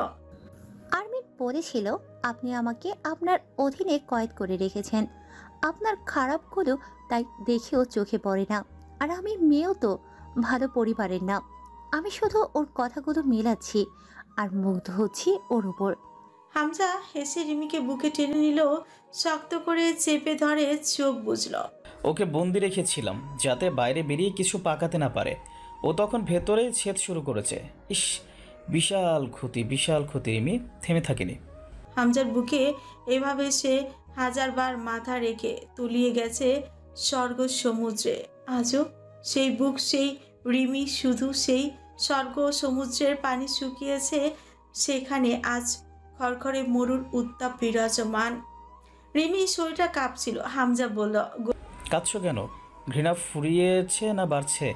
আর্মিন বলেছিল আপনি আমাকে আপনার অধীনে কয়েদ করে রেখেছেন। আপনার খারাপগুলো তাই দেখেও চোখে পড়ে না। আর আমি মেয়েও তো ভালো পরিবারের না। আমি শুধু ওর কথাগুলো মেলাচ্ছি আর মুগ্ধ হচ্ছি ওর উপর। হামজা হেসে রিমিকে বুকে টেনে নিল, শক্ত করে চেপে ধরে চোখ বুঝল। ওকে বন্দি রেখেছিলাম যাতে বাইরে বেরিয়ে কিছু পাকাতে না পারে। ও তখন ভেতরে ছেদ শুরু করেছে। ইস, বিশাল ক্ষতি রিমি, থেমে থাকিনি। হামজার বুকে এভাবে সে হাজারবার মাথা রেখে তলিয়ে গেছে স্বর্গ সমুদ্রে। আজও সেই বুক, সেই রিমি, শুধু সেই স্বর্গ সমুদ্রের পানি শুকিয়েছে সেখানে। আজ খড়খড়ে মরুর উত্তাপ বিরাজমান। রিমির শরীরটা কাঁপছিল। হামজা বলল, কাঁদছো কেন? ঘৃণা ফুরিয়েছে না বাড়ছে?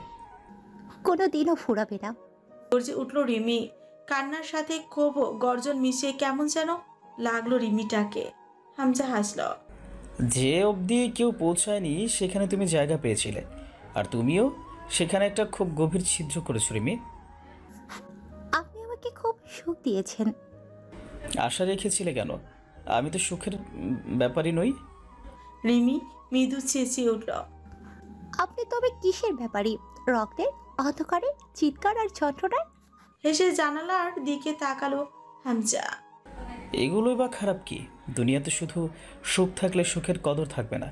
কোনো দিনও ফুরাবে না। গর্জে উঠল রিমি। কান্নার সাথে ক্ষোভ গর্জন মিশিয়ে কেমন যেন লাগলো রিমিটাকে। হামজা হাসল। যে অবধি কেউ পৌঁছায়নি সেখানে তুমি জায়গা পেয়েছিলে, আর তুমিও সেখানে একটা খুব গভীর ছিদ্র করেছো রিমি। আপনি আমাকে খুব সুখ দিয়েছেন। আশা রেখেছিলে কেন? আমি তো সুখের ব্যাপারই নই। রিমি মৃদু চেঁচিয়ে উঠল। আপনি তবে কিসের ব্যাপারী? রক্তের, অন্ধকারে, চিৎকার আর যন্ত্রণার? হেসে জানালার দিকে তাকালো হামজা। এগুলোই বা খারাপ কি? দুনিয়াতে শুধু সুখ থাকলে সুখের কদর থাকবে না।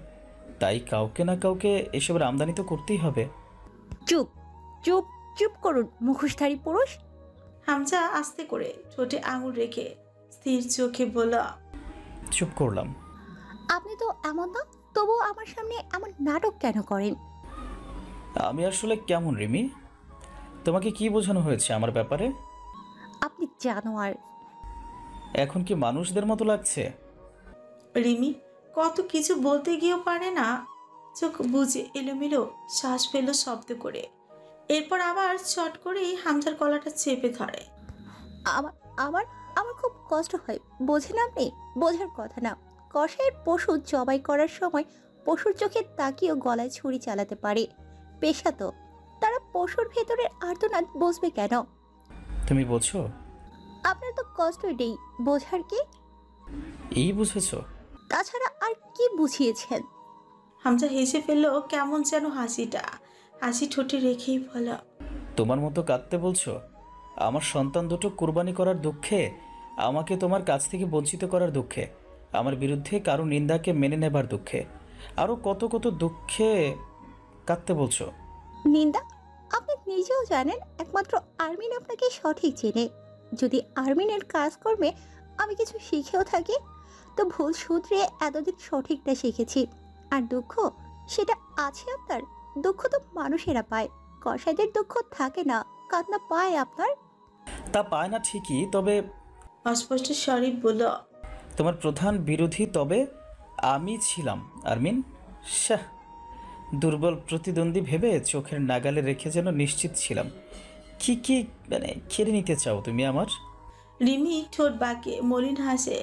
তাই কাউকে না কাউকে এসবের আমদানি তো করতেই হবে। চুপ চুপ চুপ করুন মুখোশধারী পুরুষ। হামজা আস্তে করে ঠোঁটে আঙুল রেখে স্থির চোখে বলল, চুপ করলাম। আপনি তো এমন না, তবুও আমার সামনে এমন নাটক কেন করেন? আমি আসলে কেমন রিমি? তোমাকে কি বোঝানো হয়েছে আমার ব্যাপারে? আপনি জানোয়ার। এখন কি মানুষদের মতো লাগছে? রিমি কত কিছু বলতে গিয়েও পারে না। চোখ বুজে এলোমেলো শ্বাস পেল শব্দ করে। এরপর আবার চট করেই হামজার গলাটা চেপে ধরে। আমার আমার আমার খুব কষ্ট হয়, বোঝেন আপনি? বোঝার কথা না। কসাইয়ের পশু জবাই করার সময় পশুর চোখে তাকিয়েও গলায় ছুরি চালাতে পারে। পেশা তো। তারা পশুর ভেতরের আর্তনাদ বুঝবে কেন? তুমি বোঝো? আপনার তো কষ্টই নেই, বোঝার কি? এই বুঝেছো? তাছাড়া আর কি বুঝিয়েছেন? হামজা হেসে ফেললো কেমন যেন হাসিটা। হাসি ঠোঁটে রেখেই বলল, তোমার মতো কাঁদতে বলছো? আমার সন্তান দুটো কুরবানি করার দুঃখে, আমাকে তোমার কাছ থেকে বঞ্চিত করার দুঃখে, আমার বিরুদ্ধে কারো নিন্দাকে মেনে নেবার দুঃখে, আরও কত কত দুঃখে কাঁদতে বলছো। নিন্দা? আপনি নিজেও জানেন একমাত্র আর্মিন আপনাকে সঠিক চেনে। যদি আর্মিনের কাজকর্মে আমি কিছু শিখেও থাকি, তো ভুল সূত্রে এতদিন সঠিকটা শিখেছি। আর দুঃখ, সেটা আছে আপনার। দুঃখ তো মানুষেরা পায়, কসাইদের দুঃখ থাকে না। কান্না পায় আপনার? তা পায় না ঠিকই, তবে অস্পষ্ট স্বরে বলল, তোমার প্রধান বিরোধী তবে আমি ছিলাম আরমিন। শাহ, দুর্বল প্রতিদ্বন্দ্বী ভেবে চোখের নাগালে রেখে যেন নিশ্চিত ছিলাম। কি খেড়ে নিতে চাও তুমি আমার? রিমি ঠোঁট বাঁকিয়ে মলিন হাসে।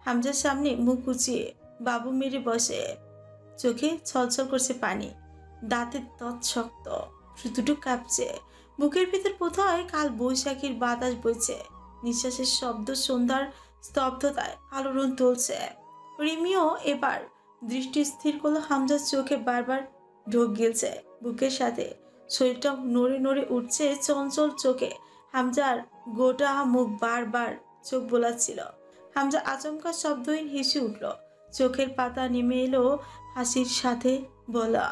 হামজার সামনে মুখ উঁচিয়ে বাবু মেরে বসে। চোখে ছলছল করছে পানি, দাঁতের তৎ শক্ত, দুটো কাঁপছে। বুকের ভিতর কোথায় কাল বৈশাখীর বাতাস বইছে। নিঃশ্বাসের শব্দ সন্ধ্যার স্তব্ধতায় আলোড়ন তুলছে। রিমিও এবার দৃষ্টি স্থির করলো হামজার চোখে। বারবার ঢোক গিলছে বুকের সাথে, শরীরটা নড়ে নড়ে উঠছে চঞ্চল চোখে। হামজার গোটা মুখ বারবার চোখ বোলাচ্ছিল। হামজা আচমকা শব্দহীন হেসে উঠল। চোখের পাতা নেমে এলো হাসির সাথে বলা,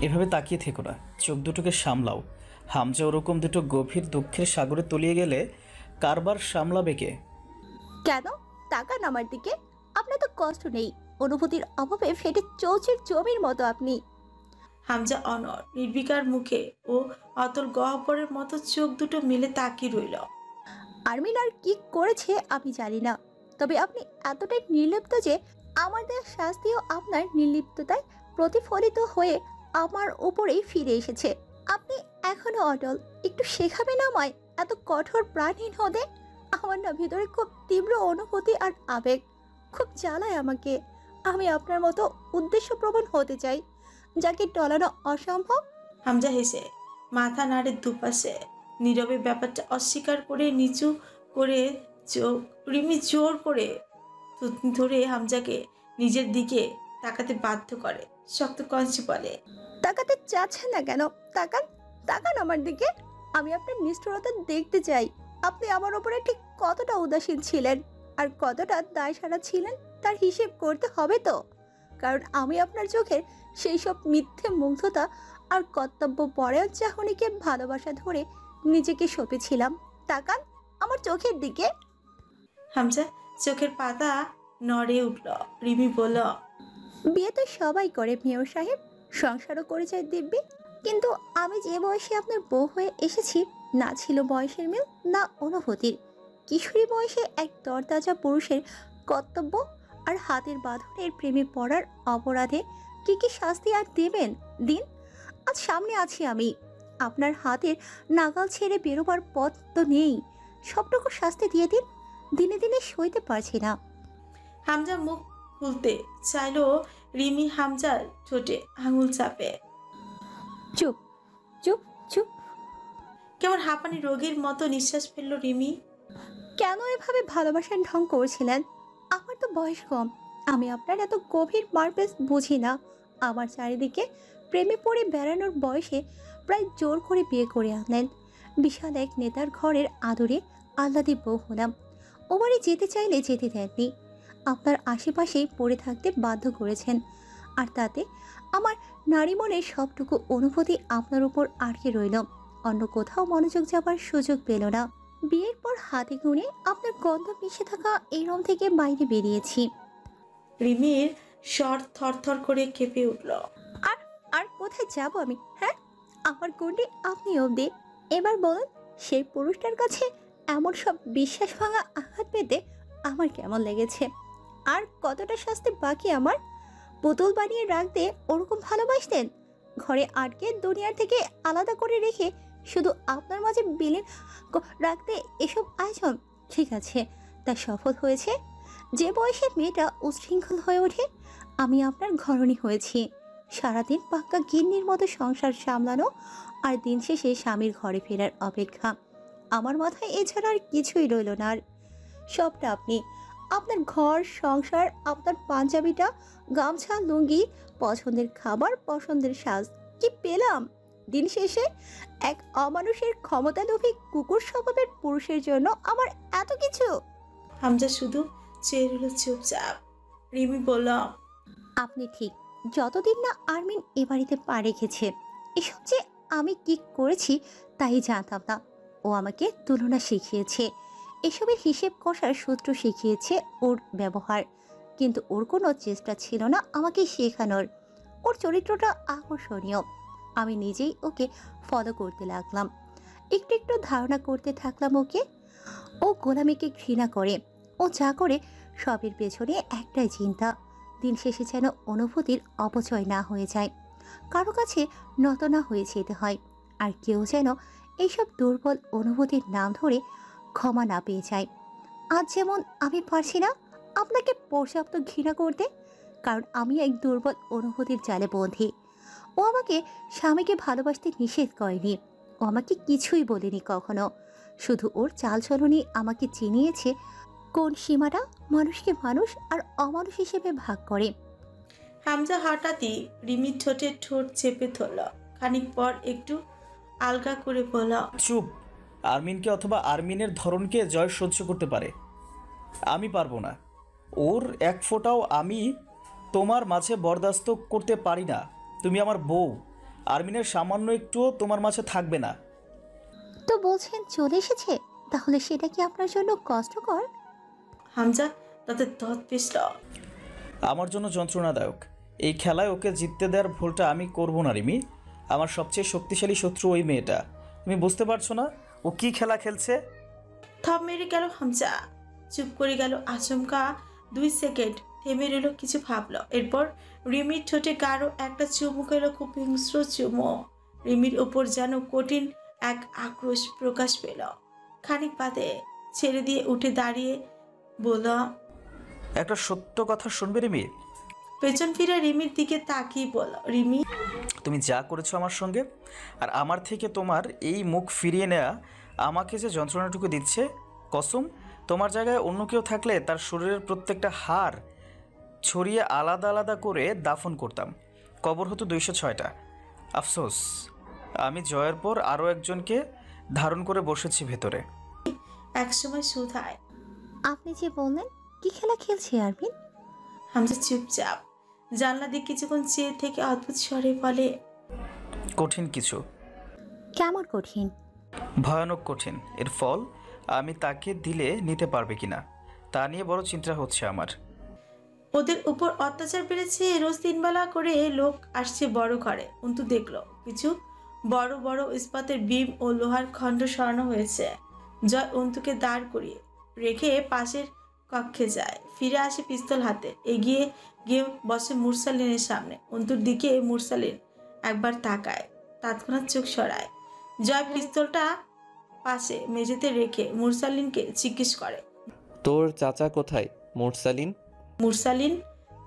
এভাবে তাকিয়ে থেকো না, চোখ দুটোকে সামলাও। হামজা ওরকম দুটো গভীর দুঃখের সাগরে তলিয়ে গেলে কারবার সামলাবে কে? কেন তাকান আমার দিকে? আপনার তো কষ্ট নেই, অনুভূতির অভাবে ফেটে চৌচির জমির মতো আপনি। হামজা অনর নির্বিকার মুখে ও অতল গহ্বরের মতো চোখ দুটো মিলে তাকিয়ে রইল। আর্মিন আর কি করেছে আমি জানি না, তবে আপনি এতটাই নির্লিপ্ত যে আমার দেওয়া শাস্তিও আপনার নির্লিপ্ততায় প্রতিফলিত হয়ে আমার উপরেই ফিরে এসেছে। আপনি এখনো অটল, একটু শেখাবেন আমায় এত কঠোর প্রাণহীন হতে? আমার না ভিতরে খুব তীব্র অনুভূতি আর আবেগ খুব জ্বালায় আমাকে। আমি আপনার মতো উদ্দেশ্যপ্রবণ হতে চাই, যাকে টলানো অসম্ভব। হামজা হেসে মাথা নাড়ে দুপাশে, নীরবে ব্যাপারটা অস্বীকার করে নিচু করে চোখ। রিমি জোর করে থুতনি ধরে হামজাকে নিজের দিকে তাকাতে বাধ্য করে, শক্ত কঞ্চে বলে, তাকাতে চাচ্ছেন না কেন? তাকান, তাকান আমার দিকে। আমি আপনার নিষ্ঠুরতা দেখতে চাই। আপনি আমার উপরে ঠিক কতটা উদাসীন ছিলেন আর কতটা দায়সারা ছিলেন তার হিসেব করতে হবে তো। কারণ আমি আপনার চোখের সেই সব মিথ্যে মুগ্ধতা আর কর্তব্য পরায়ণ চাহনিকে ভালোবাসা ধরে নিজেকে সঁপেছিলাম। তাকান আমার চোখের দিকে। হামজা চোখের পাতা নড়ে উঠল। রিমি বলল, বিয়ে তো সবাই করে মেয়র সাহেব, সংসারও করে যায় দিব্যি। কিন্তু আমি যে বয়সে আপনার বউ হয়ে এসেছি, না ছিল বয়সের মিল না অনুভূতির। কিশোরী বয়সে এক তরতাজা পুরুষের কর্তব্য আর হাতের বাঁধনের প্রেমে পড়ার অপরাধে কি কি শাস্তি আর দেবেন দিন। আজ সামনে আছি আমি, আপনার হাতের নাগাল ছেড়ে বেরোবার পথ তো নেই। সবটুকু শাস্তি দিয়ে দিন, দিনে দিনে সইতে পারছি না। হামজা মুখ খুলতে চাইলো, রিমি হামজার ঠোঁটে আঙুল চাপে। চুপ চুপ চুপ। কেমন হাঁপানি রোগীর মতো নিঃশ্বাস ফেললো রিমি। কেন এভাবে ভালোবাসার ঢং করছিলেন? আমার তো বয়স কম, আমি আপনার এত গভীর মারপেস বুঝি না। আমার চারিদিকে প্রেমে পড়ে বেড়ানোর বয়সে প্রায় জোর করে বিয়ে করে আনলেন। বিশাল এক নেতার ঘরের আদরে আহ্লাদে বউ হলাম। ও বাড়ি যেতে চাইলে যেতে দেননি, আপনার আশেপাশেই পড়ে থাকতে বাধ্য করেছেন। আর তাতে আমার নারী মনের সবটুকু অনুভূতি আপনার উপর আটকে রইল, অন্য কোথাও মনোযোগ যাবার সুযোগ পেল না। বিয়ের পর হাতে গুনে আপনার গন্ধ মিশে থাকা এই রুম থেকে বাইরে বেরিয়েছি। রিমির স্বর থরথর করে কেঁপে উঠল। আর আর কোথায় যাব আমি? হ্যাঁ, আমার গন্ডি আপনি অবধি। এবার বলুন, সেই পুরুষটার কাছে এমন সব বিশ্বাস ভাঙা আঘাত পেতে আমার কেমন লেগেছে? আর কতটা শাস্তি বাকি আমার? পুতুল বানিয়ে রাখতে ওরকম ভালোবাসতেন, ঘরে আটকে দুনিয়ার থেকে আলাদা করে রেখে শুধু আপনার মাঝে বিলীন রাখতে এসব আয়োজন। ঠিক আছে, তা সফল হয়েছে। যে বয়সে মেয়েটা উচ্ছৃঙ্খল হয়ে ওঠে, আমি আপনার ঘরণী হয়েছি। সারাদিন পাক্কা গিন্নির মতো সংসার সামলানো আর দিন শেষে স্বামীর ঘরে ফেরার অপেক্ষা। আমার মাথায় এছাড়া আর কিছুই রইল না। আর সবটা আপনি, আপনার ঘর সংসার, আপনার পাঞ্জাবিটা, গামছা, লুঙ্গি, পছন্দের খাবার, পছন্দের সাজ, কি পেলাম দিন শেষে? এক অমানুষের ক্ষমতালোভী কুকুর স্বভাবের পুরুষের জন্য আমার এত কিছু। হামজা শুধু চেয়ে রইল চুপচাপ। রিমি বলল, আপনি ঠিক, যতদিন না আর্মিন এ বাড়িতে পা রেখেছে, এসব যে আমি কি করেছি তাই জানতাম না। ও আমাকে তুলনা শিখিয়েছে, এসবের হিসেব কষার সূত্র শিখিয়েছে ওর ব্যবহার। কিন্তু ওর কোনো চেষ্টা ছিল না আমাকে শেখানোর। ওর চরিত্রটা আকর্ষণীয়, আমি নিজেই ওকে ফলো করতে লাগলাম। একটু একটু ধারণা করতে থাকলাম ওকে। ও গোলামিকে ঘৃণা করে, ও যা করে সবের পেছনে একটাই চিন্তা, দিন শেষে যেন অনুভূতির অপচয় না হয়ে যায়, কারো কাছে নত না হয়ে যেতে হয়। আর কেউ যেন এইসব দুর্বল অনুভূতির নাম ধরে ক্ষমা না পেয়ে যায়। আজ যেমন আমি পারছি না আপনাকে পর্যাপ্ত ঘৃণা করতে, কারণ আমি এক দুর্বল অনুভূতির জালে বন্ধি। ও আমাকে স্বামীকে ভালোবাসতে নিষেধ করেনি, ও আমাকে কিছুই বলেনি কখনো। শুধু ওর চালচলনই আমাকে চিনিয়েছে কোন সীমাটা মানুষকে মানুষ আর অমানুষ হিসেবে ভাগ করে। হামজা হঠাৎই রিমির ঠোঁটে ঠোঁট চেপে ধরল। খানিক পর একটু আলগা করে বলল, চুপ। আর্মিনকে অথবা আর্মিনের ধরনকে জয় সহ্য করতে পারে, আমি পারবো না। ওর এক ফোঁটাও আমি তোমার মাঝে বরদাস্ত করতে পারি না। তুমি আমার বউ, আর্মিনের সামান্য একটুও তোমার মাঝে থাকবে না। তো বলছেন চলে এসেছে, তাহলে সেটা কি আপনার জন্য কষ্টকর? হামজা তাতে দত পিছল। আমার জন্য যন্ত্রণাদায়ক। এই খেলায় ওকে জিততে দেওয়ার ভুলটা আমি করব না রিমি। আমার সবচেয়ে শক্তিশালী শত্রু ওই মেয়েটা। তুমি বুঝতে পারছো না ও কি খেলা খেলছে? থম মেরে গেল হামজা। চুপ করে গেল আচমকা 2 সেকেন্ড থেমে রইল, কিছু ভাবলো। এরপর রিমির ঠোঁটে গাঢ় একটা চুমু এলো, খুব হিংস্র চুমো। রিমির ওপর যেন কঠিন এক আক্রোশ প্রকাশ পেল। খানিক বাদে ছেড়ে দিয়ে উঠে দাঁড়িয়ে বলল, একটা সত্য কথা শুনবে রিমি? পেছন ফিরে রিমির দিকে তাকিয়ে বলল, রিমি তুমি যা করেছো আমার সঙ্গে, আর আমার থেকে তোমার এই মুখ ফিরিয়ে নেওয়া আমাকে যে যন্ত্রণাটুকু দিচ্ছে, কসম তোমার জায়গায় অন্য কেউ থাকলে তার শরীরের প্রত্যেকটা হাড় ছড়িয়ে আলাদা আলাদা করে দাফন করতাম। কবর হতো 206টা। আফসোস, আমি জয়ের পর আরও একজনকে ধারণ করে বসেছি ভেতরে। একসময় সুধায়। আপনি যে বললেন কি খেলা খেলছে আরমিন? হামজা চুপচাপ জানলা দিয়ে কিছুক্ষণ চেয়ে থেকে অদ্ভুত স্বরে বলে, কঠিন কিছু। কেমন কঠিন? ভয়ানক কঠিন। এর ফল আমি তাকে দিলে নিতে পারবে কিনা তা নিয়ে বড় চিন্তা হচ্ছে আমার। ওদের উপর অত্যাচার বেড়েছে। রোজ 3 বেলা করে লোক আসছে বড় ঘরে। অন্তু দেখলো কিছু বড় বড় ইস্পাতের বিম ও লোহার খণ্ড সরানো হয়েছে। জয় অন্তুকে দাঁড় করিয়ে রেখে পাশের কক্ষে যায়। ফিরে আসে পিস্তল হাতে, এগিয়ে গিয়ে বসে মুরসালিনের সামনে। অন্তুর দিকে মুরসালিন একবার তাকায়, তৎক্ষণাৎ চোখ সরায়। জয় পিস্তলটা পাশে মেঝেতে রেখে মুরসালিনকে জিজ্ঞেস করে, তোর চাচা কোথায় মুরসালিন? মুরসালিন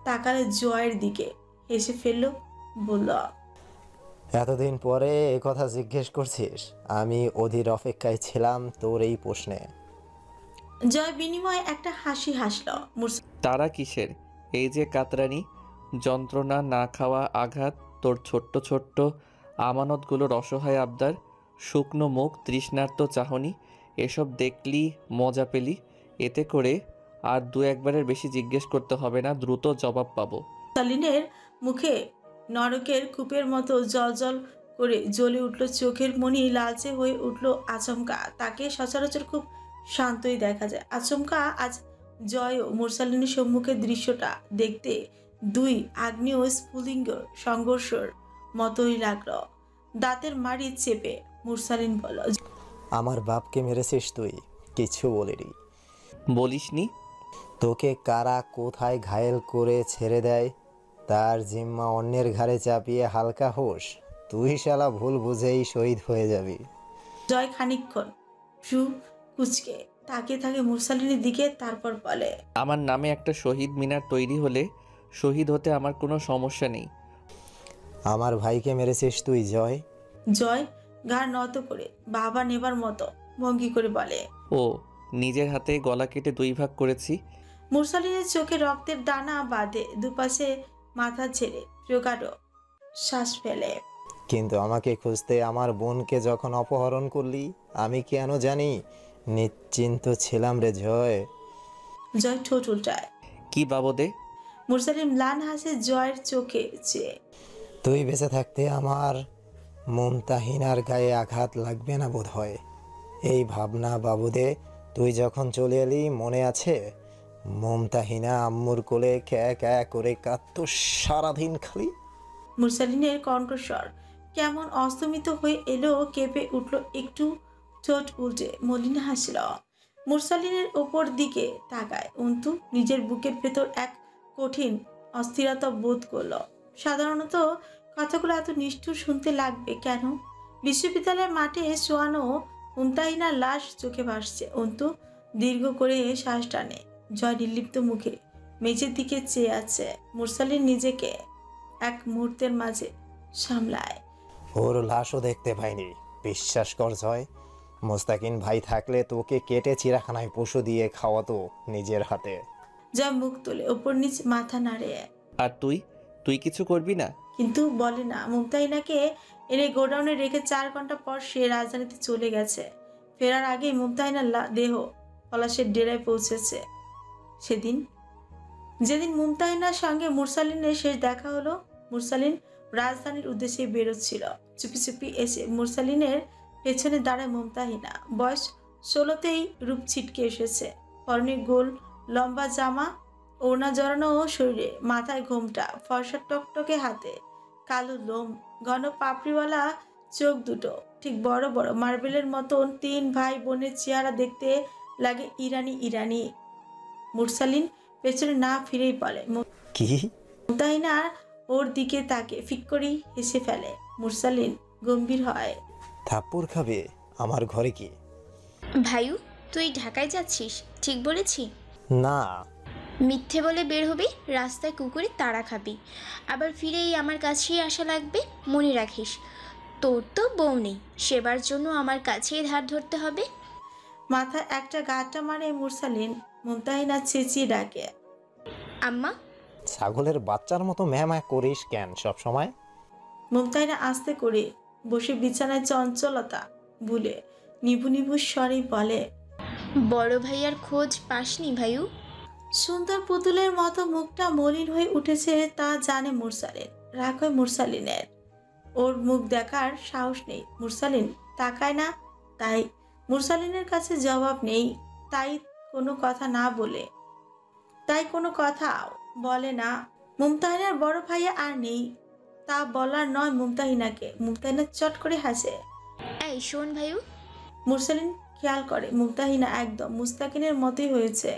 তাকালে জয়ের দিকে, হেসে ফেলল, বলল, এতদিন পরে এ কথা জিজ্ঞেস করছিস? আমি অধীর অপেক্ষায় ছিলাম তোর এই প্রশ্নে। জয় বিনিময়ে একটা হাসি হাসল। তারা কিসের? এই যে কাতরানি, যন্ত্রণা, না খাওয়া, আঘাত, তোর ছোট্ট ছোট্ট আমানতগুলোর অসহায় আবদার, শুকনো মুখ, তৃষ্ণার্ত চাহনি, এসব দেখলি মজা পেলি। এতে করে আর 2-1বারের বেশি জিজ্ঞেস করতে হবে না, দ্রুত জবাব পাবো। মুরসালিনের মুখে নরকের কূপের মতো জল জল করে জ্বলে উঠল, চোখের মনি লালচে হয়ে উঠল আচমকা। তাকে সচরাচর খুব শান্তই দেখা যায়, আচমকা আজ জয়ও মুরসালিনের সম্মুখে দৃশ্যটা দেখতে 2 আগ্নেয় স্ফুলিঙ্গ সংঘর্ষের মতোই লাগলো। দাঁতের মাড়ি চেপে মুরসালিন বলল, আমার বাপকে মেরেছিস তুই, কিছু বলিনি। বলিসনি? তোকে কারা কোথায় ঘায়েল করে ছেড়ে দেয় তার জিম্মা অন্যের ঘাড়ে চাপিয়ে হালকা হোস? তুই শালা ভুল বুঝেই শহীদ হয়ে যাবি। জয় খানিকক্ষণ ভ্রু কুচকে তাকিয়ে থাকে মুরসালিনের দিকে, তারপর বলে, আমার নামে একটা শহীদ মিনার তৈরি হলে শহীদ হতে আমার কোনো সমস্যা নেই। আমার ভাইকে মেরেছিস তুই জয়? জয় ঘাড় নত করে বাবা নেবার মতো ভঙ্গি করে বলে, ও, নিজের হাতে গলা কেটে 2 ভাগ করেছি। মুরসালিনের চোখে রক্তের দানা বাঁধে, দুপাশে মাথা ছেড়ে প্রগাঢ় শ্বাস ফেলে। কিন্তু আমাকে খুঁজতে আমার বোনকে যখন অপহরণ করলি, আমি কেন জানি নিশ্চিন্ত ছিলাম রে জয়। জয় ঠোঁট উল্টায়। কি বাবদে? মুরসালিন ম্লান হাসে জয়ের চোখে চেয়ে। তুই বেঁচে থাকতে আমার মুমতাহিনার গায়ে আঘাত লাগবে না বোধ হয়, এই ভাবনা বাবুদে তুই যখন চলে এলি মনে আছে? মুমতাহিনা আম্মুর কোলে ক্যা ক্যা করে কাঁদত সারাদিন খালি। মুরসালিনের কণ্ঠস্বর কেমন অস্তমিত হয়ে এলো, কেঁপে উঠল একটু, ঠোঁট উল্টে মলিন হাসল। মুরসালিনের ওপর দিকে তাকায় অন্তু, নিজের বুকের ভেতর এক কঠিন অস্থিরতা বোধ করল। সাধারণত কথাগুলো এত নিষ্ঠুর শুনতে লাগবে কেন? বিশ্ববিদ্যালয়ের মাঠে শোয়ানো মুমতাহিনার লাশ চোখে ভাসছে। অন্তু দীর্ঘ করে শ্বাস টানে। জয় নির্লিপ্ত মুখে মেঝের দিকে চেয়ে আছে। মুরসালিন নিজেকে এক মুহূর্তের মাঝে সামলায়। ওর লাশও দেখতে পাইনি, বিশ্বাস কর জয়। মোস্তাকিন ভাই থাকলে তোকে কেটে চিড়াখানায় পশু দিয়ে খাওয়াতো নিজের হাতে। জয় মুখ তুলে ওপর নিচ মাথা নাড়ে। আর তুই কিছু করবি না? কিন্তু বলে না, মুমতাহিনাকে এনে গোডাউনে রেখে 4 ঘন্টা পর সে রাজধানীতে চলে গেছে। ফেরার আগেই মুমতাহিনার দেহ পলাশের ডেরায় পৌঁছেছে। যেদিন মুমতাহিনার সঙ্গে মুরসালিনের শেষ দেখা হলো, মুরসালিন রাজধানীর উদ্দেশ্যে বেরোচ্ছিল। চুপি চুপি এসে মুরসালিনের পেছনে দাঁড়ায় মুমতাহিনা। বয়স 16তেই রূপ ছিটকে এসেছে, পরনে গোল লম্বা জামা ওড়না জড়ানো শরীরে, মাথায় ঘোমটা, ফর্সা টকটকে হাতে, কালো লোম, ঘন পাপড়িওয়ালা চোখ দুটো, ঠিক বড় বড় মার্বেলের মতন। 3 ভাই বোনের চেহারা দেখতে লাগে ইরানি ইরানি। মুরসালিন পেছনে না ফিরেই বলে। কি? মুমতাহিনা ওর দিকে তাকে ফিক করেই হেসে ফেলে। মুরসালিন গম্ভীর হয়। থাপ্পড় খাবে আমার ঘরে কি? ভাইউ, তুই ঢাকায় যাচ্ছিস ঠিক বলেছি? না। মিথ্যে বলে বের হবি, রাস্তায় কুকুরে তাড়া খাবি, আবার ফিরেই আমার কাছেই আসা লাগবে। মনে রাখিস, তোর তো বউ নেই, সেবার জন্য আমার কাছেই ধার ধরতে হবে। মাথায় একটা গাঁটটা মারে মুরসালিন। মুমতাহিনা চেঁচিয়ে ডাকে, আম্মা। ছাগলের বাচ্চার মতো ম্যামা করিস কেন সব সময়? মুমতাহিনা আস্তে করে বসে বিছানায় চঞ্চলতা ভুলে নিভু নিভু স্বরে বলে, বড় ভাইয়ার খোঁজ পাসনি ভাইউ? সুন্দর পুতুলের মতো মুখটা মলিন হয়ে উঠেছে তা জানে মুরসালিন। রাগ হয় মুরসালিনের। ওর মুখ দেখার সাহস নেই। মুরসালিন তাকায় না, তাই মুরসালিনের কাছে জবাব নেই। তাই কোনো কথা বলে না। মুমতাহিনার বড় ভাইয়া আর নেই, তা বলার নয় মুমতাহিনাকে। মুমতাহিনা চট করে হাসে। এই শোন ভাইউ। মুরসালিন খেয়াল করে মুমতাহিনা একদম মুস্তাকিনের মতোই হয়েছে।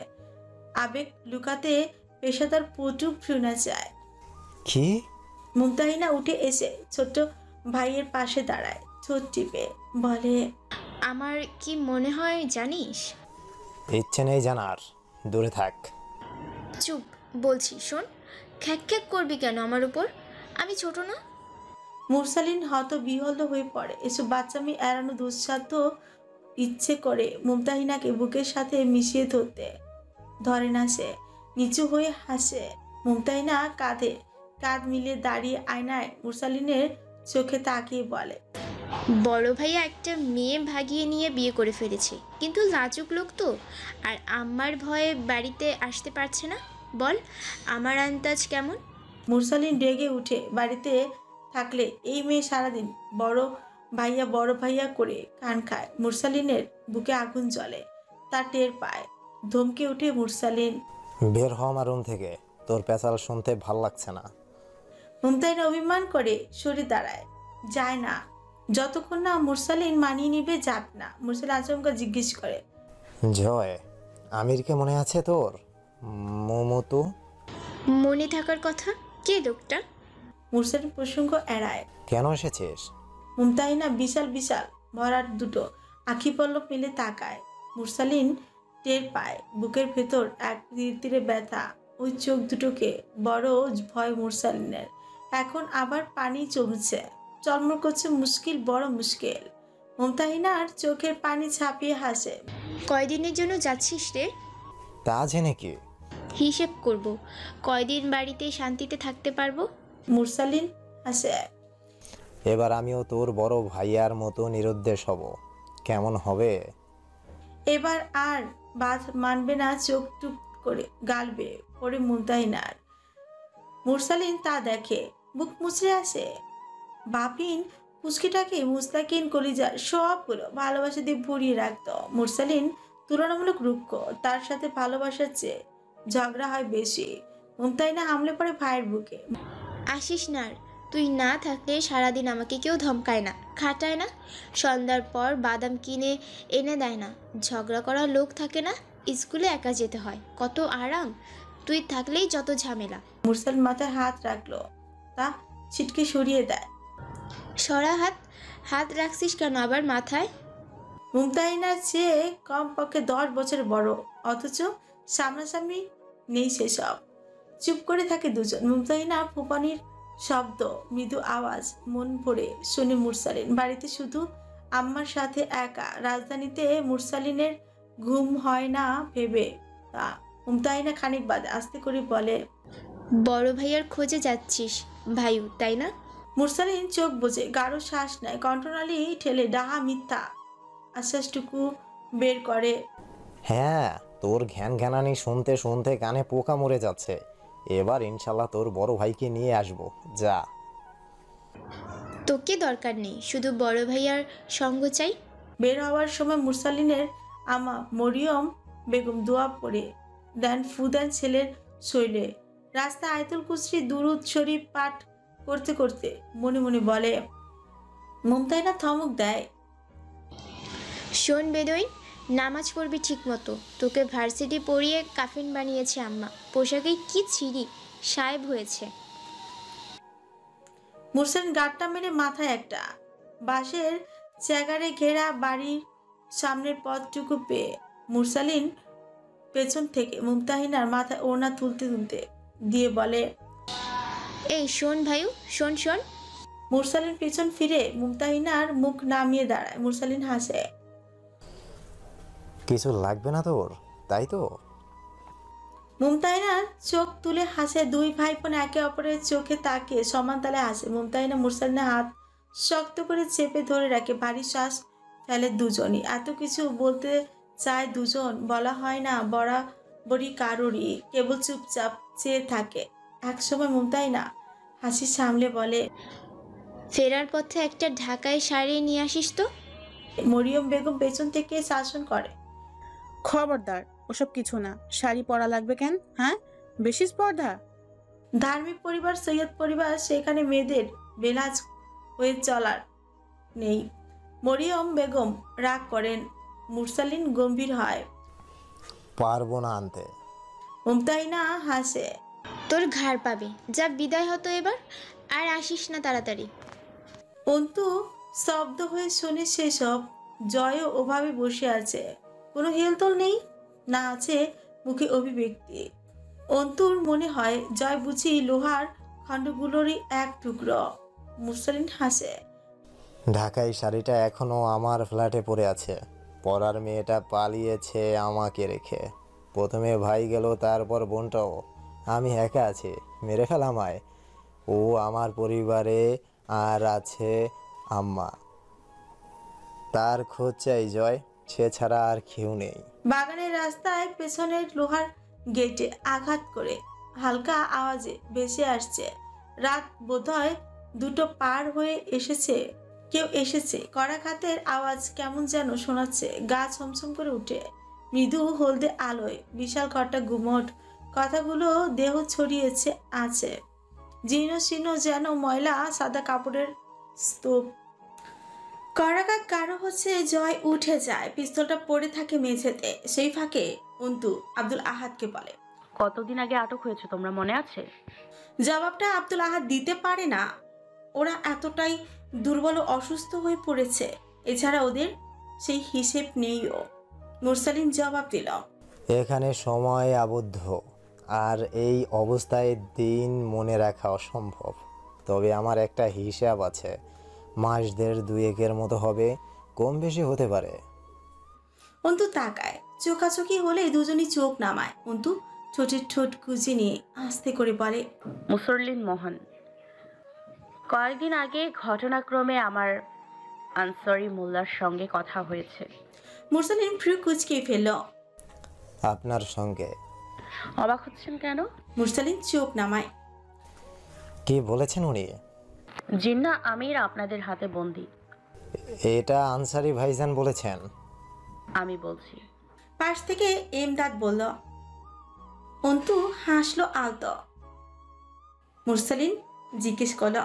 আবেগ লুকাতে পেশাদার পটু ফিউনা চায়। কি? মুমতাহিনা উঠে এসে ছোট্ট ভাইয়ের পাশে দাঁড়ায়, ঠোঁট টিপে বলে, আমার কি মনে হয় জানিস? ইচ্ছে নেই জানার, দূরে থাক। চুপ বলছি, শোন। খ্যাক খ্যাক করবি কেন আমার উপর? আমি ছোট না? মুরসালিন হতবিহ্বল হয়ে পড়ে। এসব বাচ্চামি এড়ানো দুঃসাধ্য। ইচ্ছে করে মুমতাহিনাকে বুকের সাথে মিশিয়ে ধরে না সে। নিচু হয়ে হাসে। মুমতাহিনা কাঁধে কাঁধ মিলিয়ে দাঁড়িয়ে আয়নায় মুরসালিনের চোখে তাকিয়ে বলে, বড় ভাইয়া একটা মেয়ে ভাগিয়ে নিয়ে বিয়ে করে ফেলেছে, কিন্তু লাজুক লোক তো, আর আম্মার ভয়ে বাড়িতে আসতে পারছে না। বল আমার আন্দাজ কেমন? মুরসালিন রেগে উঠে। বাড়িতে থাকলে এই মেয়ে সারাদিন বড় ভাইয়া করে কান খায়। মুরসালিনের বুকে আগুন জ্বলে, তা টের পায়। ধমকে উঠে মুরসালিন, বের হ আমার রুম থেকে, তোর পেঁচাল শুনতে ভাল লাগছে না। মুমতাহিনা অভিমান করে সরে দাঁড়ায়, যায় না যতক্ষণ না মুরসালিন মানিয়ে নিবে। যাক না। মুরসালিন আচমকা জিজ্ঞেস করে, জয়, আমিরকে মনে আছে তোর? মোমোতু। মনে থাকার কথা। কে লোকটা? মুরসালিন প্রসঙ্গ এড়ায়। কেন এসেছিস? মুমতাহিনা বিশাল ভরাট দুটো আখি পল্লব মিলে তাকায়। মুরসালিন টের পায় বুকের ভেতর এক তীরে ব্যথা। ওই চোখ দুটোকে বড় ভয় মুরসালিনের। এখন আবার পানি জমছে, চলমল করছে বড় মুশকিল। মুমতাহিনার চোখের পানি ছাপিয়ে হাসে। কয়দিনের জন্য যাচ্ছিস রে? তা জেনে কি? হিসেব করব, কয়দিন বাড়িতে শান্তিতে থাকতে পারবো। মুরসালিন হাসে। এবার আমিও তোর বড় ভাইয়ার মতো নিরুদ্দেশ হব। কেমন হবে? এবার আর বাদ মানবে না, চোখ টুক করে গালবে পরে মুমতাহিনার। মুরসালিন তা দেখে, বুক মুচড়ে আসে। বাপিন পুচকিটাকে মুস্তাকিন কলিজার সবগুলো ভালোবাসা দিয়ে ভরিয়ে রাখত। মুরসালিন তুলনামূলক রুক্ষ, তার সাথে ভালোবাসার চেয়ে ঝগড়া হয় বেশি। মুমতাহিনা হামলে পড়ে ভাইয়ের বুকে। আসিস না আর। তুই না থাকলে সারাদিন আমাকে কেউ ধমকায় না, খাটায় না, সন্ধ্যার পর বাদাম কিনে এনে দেয় না, ঝগড়া করার লোক থাকে না, স্কুলে একা যেতে হয়, কত আরাম। তুই থাকলেই যত ঝামেলা। মুরসালিন মাথায় হাত রাখলো, তা ছিটকে সরিয়ে দেয়। সরা হাত রাখছিস কেন আবার মাথায়? মুমতাহিনার চেয়ে কম পক্ষে 10 বছর বড়, অথচ সামনাসামনি নেই সেসব। চুপ করে থাকে দুজন। মুমতাহিনা ফুপানির শব্দ, মৃদু আওয়াজ মন ভরে শুনে মুরসালিন। বাড়িতে শুধু আম্মার সাথে একা। রাজধানীতে মুরসালিনের ঘুম হয় না ভেবে তা। মুমতাহিনা খানিক বাদে আস্তে করে বলে, বড় ভাইয়ার খোঁজে যাচ্ছিস ভাইউ, তাই না? মুরসালিন চোখ বুজে গাঢ় শ্বাস নেয়, কণ্ঠনালী ঠেলে ডাহা মিথ্যা আশ্বাসটুকু বের করে। হ্যাঁ, তোর ঘ্যানানি শুনতে শুনতে কানে পোকা মরে যাচ্ছে। এবার ইনশাল্লাহ তোর বড় ভাইকে নিয়ে আসবো। যা। তোকে দরকার নেই, শুধু বড় ভাইয়ার সঙ্গ চাই। বের হওয়ার সময় মুরসালিনের আমা মরিয়ম বেগম দোয়া পড়ে দেন, ছেলের শৈলে। রাস্তা আয়তুল কুসরি দুরুদ শরীফ পাঠ করতে করতে মনে মনে বলে। মুমতাহিনা ধমক দেয়। শোন বেদই, নামাজ পড়বি ঠিক মতো। তোকে ভার্সিটি পড়িয়ে কাফিন বানিয়েছে আম্মা। পোশাকে কি ছিঁড়ি, সাহেব হয়েছে। মুরসালিন গাঁটটা মেরে মাথায় একটা বাঁশের চ্যাগারে ঘেরা বাড়ির সামনের পথটুকু পেয়ে মুরসালিন পেছন থেকে মুমতাহিনার মাথায় ওড়না তুলতে তুলতে দিয়ে বলে, এই শোন ভাইউ, শোন শোন। মুরসালিন পেছন ফিরে মুমতাহিনার মুখ নামিয়ে দাঁড়ায়। মুরসালিন হাসে। কিছু লাগবে না তোর, তাই তো? মুমতাহিনার চোখ তুলে হাসে। দুই ভাই বোন একে অপরের চোখে তাকিয়ে সমান তালে হাসে। মুমতাহিনা মুরসালিনের হাত শক্ত করে চেপে ধরে রাখে। ভারী শ্বাস ফেলে দুজনই। এত কিছু বলতে চায় দুজন, বলা হয় না বরাবরই কারোরই, কেবল চুপচাপ চেয়ে থাকে। একসময় মুমতাহিনা হাসি সামলে বলে, ফেরার পথে একটা ঢাকায় শাড়ি নিয়ে আসিস তো। মরিয়ম বেগম পেছন থেকে শাসন করে। খবরদার, ওসব কিছু না। শাড়ি পরা লাগবে কেন? হ্যাঁ, বেশি স্পর্ধা। ধার্মিক পরিবার, সৈয়দ পরিবার, সেখানে মেয়েদের বেলাজ হয়ে চলার নেই। মরিয়ম বেগম রাগ করেন। মুরসালিন গম্ভীর হয়। পারবো না আনতে। মুমতাহিনা হাসে। তোর ঘাড় পাবে, যা বিদায় হতো এবার, আর আসিস না তাড়াতাড়ি। অন্তু স্তব্ধ হয়ে শুনে সেসব। জয়ও ওভাবে বসে আছে, কোনো হেলতোল নেই, না আছে মুখে অভিব্যক্তি। অন্তুর মনে হয় জয় বুঝি লোহার খণ্ডগুলোরই এক টুকরো। মুরসালিন হাসে। ঢাকাই শাড়িটা এখনো আমার ফ্ল্যাটে পড়ে আছে। পরার মেয়েটা পালিয়েছে আমাকে রেখে। প্রথমে ভাই গেল, তারপর বোনটাও। আমি একা আছি, মেরে ফেল আমায়। ও আমার পরিবারে আর আছে আম্মা, তার খোঁজ চাই জয়, সে ছাড়া আর কেউ নেই। বাগানের রাস্তায় পেছনের লোহার গেটে আঘাত করে হালকা আওয়াজে ভেসে আসছে। রাত বোধহয় 2টো পার হয়ে এসেছে। কেউ এসেছে। কড়াঘাতের আওয়াজ কেমন যেন শোনাচ্ছে। গা ছমছম করে উঠে। মৃদু হলদে আলোয় বিশাল ঘরটা গুমট। কথাগুলো দেহ ছড়িয়েছে আছে। জীর্ণ শীর্ণ যেন ময়লা সাদা কাপড়ের স্তূপ। কড়াঘাত কারো হচ্ছে। জয় উঠে যায়। পিস্তলটা পড়ে থাকে মেঝেতে। সেই ফাঁকে অন্তু আব্দুল আহাদকে বলে, কতদিন আগে আটক হয়েছে তোমরা, মনে আছে? জবাবটা আব্দুল আহাদ দিতে পারে না। ওরা এতটাই দুর্বল ও অসুস্থ হয়ে পড়েছে। এছাড়া ওদের সেই হিসেব নেইও। মুরসালিন জবাব দিল, এখানে সময় আবদ্ধ, আর এই অবস্থায় দিন মনে রাখা অসম্ভব। তবে আমার একটা হিসাব আছে, মাস 1.5-2 মতো হবে, কম বেশি হতে পারে। অন্তু তাকায়। চোখাচোখি হলে দুজনই চোখ নামায়। অন্তু ঠোঁটের ঠোঁট কুচি নিয়ে আস্তে করে বলে, মুসল্লিন মোহন। কয়েকদিন আগে ঘটনাক্রমে আমার আনসারি মোল্লার সঙ্গে কথা হয়েছে। মুরসালিন ভ্রু কুচকে ফেলল। আপনার সঙ্গে? অবাক হচ্ছেন কেন? মুরসালিন চোখ নামায়। কি বলেছেন উনি? জিন্না আমির আপনাদের হাতে বন্দি। এটা আনসারি ভাইজান বলেছেন? আমি বলছি। পাশ থেকে এমদাদ বলল। অন্তু হাসলো আলতো। মুরসালিন জিজ্ঞেস করল,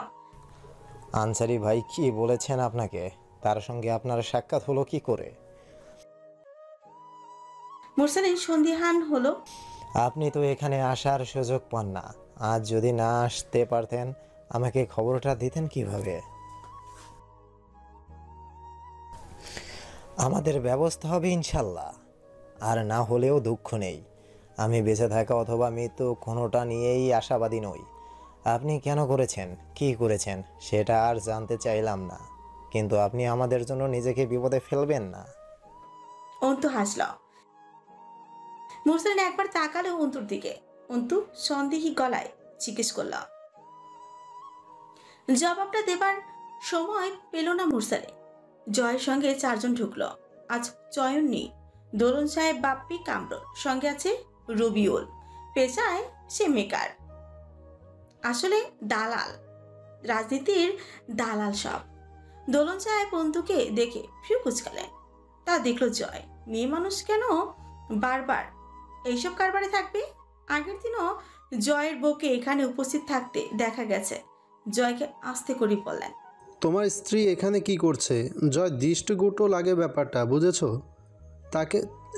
আনসারি ভাই কি বলেছেন আপনাকে? তার সঙ্গে আপনার সাক্ষাৎ হলো কি করে? মুরসালিন সন্দিহান হলো। আপনি তো এখানে আসার সুযোগ পান না। আজ যদি না আসতে পারতেন, আমাকে খবরটা দিতেন কিভাবে? আমাদের ব্যবস্থা হবে ইনশাল্লাহ, আর না হলেও দুঃখ নেই। আমি বেঁচে থাকা অথবা মৃত্যু কোনোটা নিয়েই আশাবাদী নই। আপনি কেন করেছেন, কি করেছেন সেটা আর জানতে চাইলাম না, কিন্তু আপনি আমাদের জন্য নিজেকে বিপদে ফেলবেন না। অন্তু হাসল। মুরসালিন একবার তাকালো অন্তুর দিকে। অন্তু সন্দেহী গলায় জিজ্ঞেস করল। জবাবটা দেবার সময় পেল না মুরসালিন। জয়ের সঙ্গে 4 জন ঢুকলো। আজ চয়ন নেই। দোলন সাহেব, বাপ্পি, কামরুল, সঙ্গে আছে রবিউল। পেশায় সে মেকার, আসলে দালাল, রাজনীতির দালাল সব। দোলন সাহেব অন্তুকে দেখে ফিউ কুচকালেন। তা দেখলো জয়। মেয়ে মানুষ কেন বারবার এইসব কারবারে থাকবে? আগের দিনও জয়ের বউকে এখানে উপস্থিত থাকতে দেখা গেছে। জয়কে আস্তে করে বললেন, তোমার স্ত্রী এখানে কি করছে? জয় দৃষ্টিকটু লাগে ব্যাপারটা, বুঝেছ? তাকে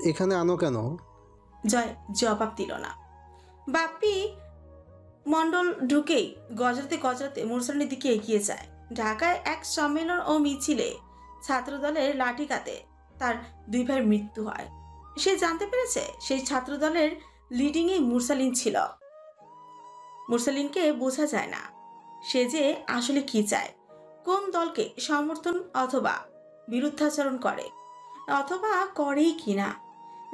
এখানে আনো কেন? জয় জবাব দিল না। বাপ্পি মণ্ডল ঢুকেই গজরাতে গজরাতে মুরসালিনের দিকে এগিয়ে যায়। ঢাকায় এক সম্মেলন ও মিছিলে ছাত্রদলের লাঠিকাতে তার 2 ভাইয়ের মৃত্যু হয়। সে জানতে পেরেছে সেই ছাত্রদলের লিডিংয়ে মুরসালিন ছিল। মুরসালিনকে বোঝা যায় না সে যে আসলে কি চায়, কোন দলকে সমর্থন অথবা বিরুদ্ধাচরণ করে, অথবা করেই কিনা।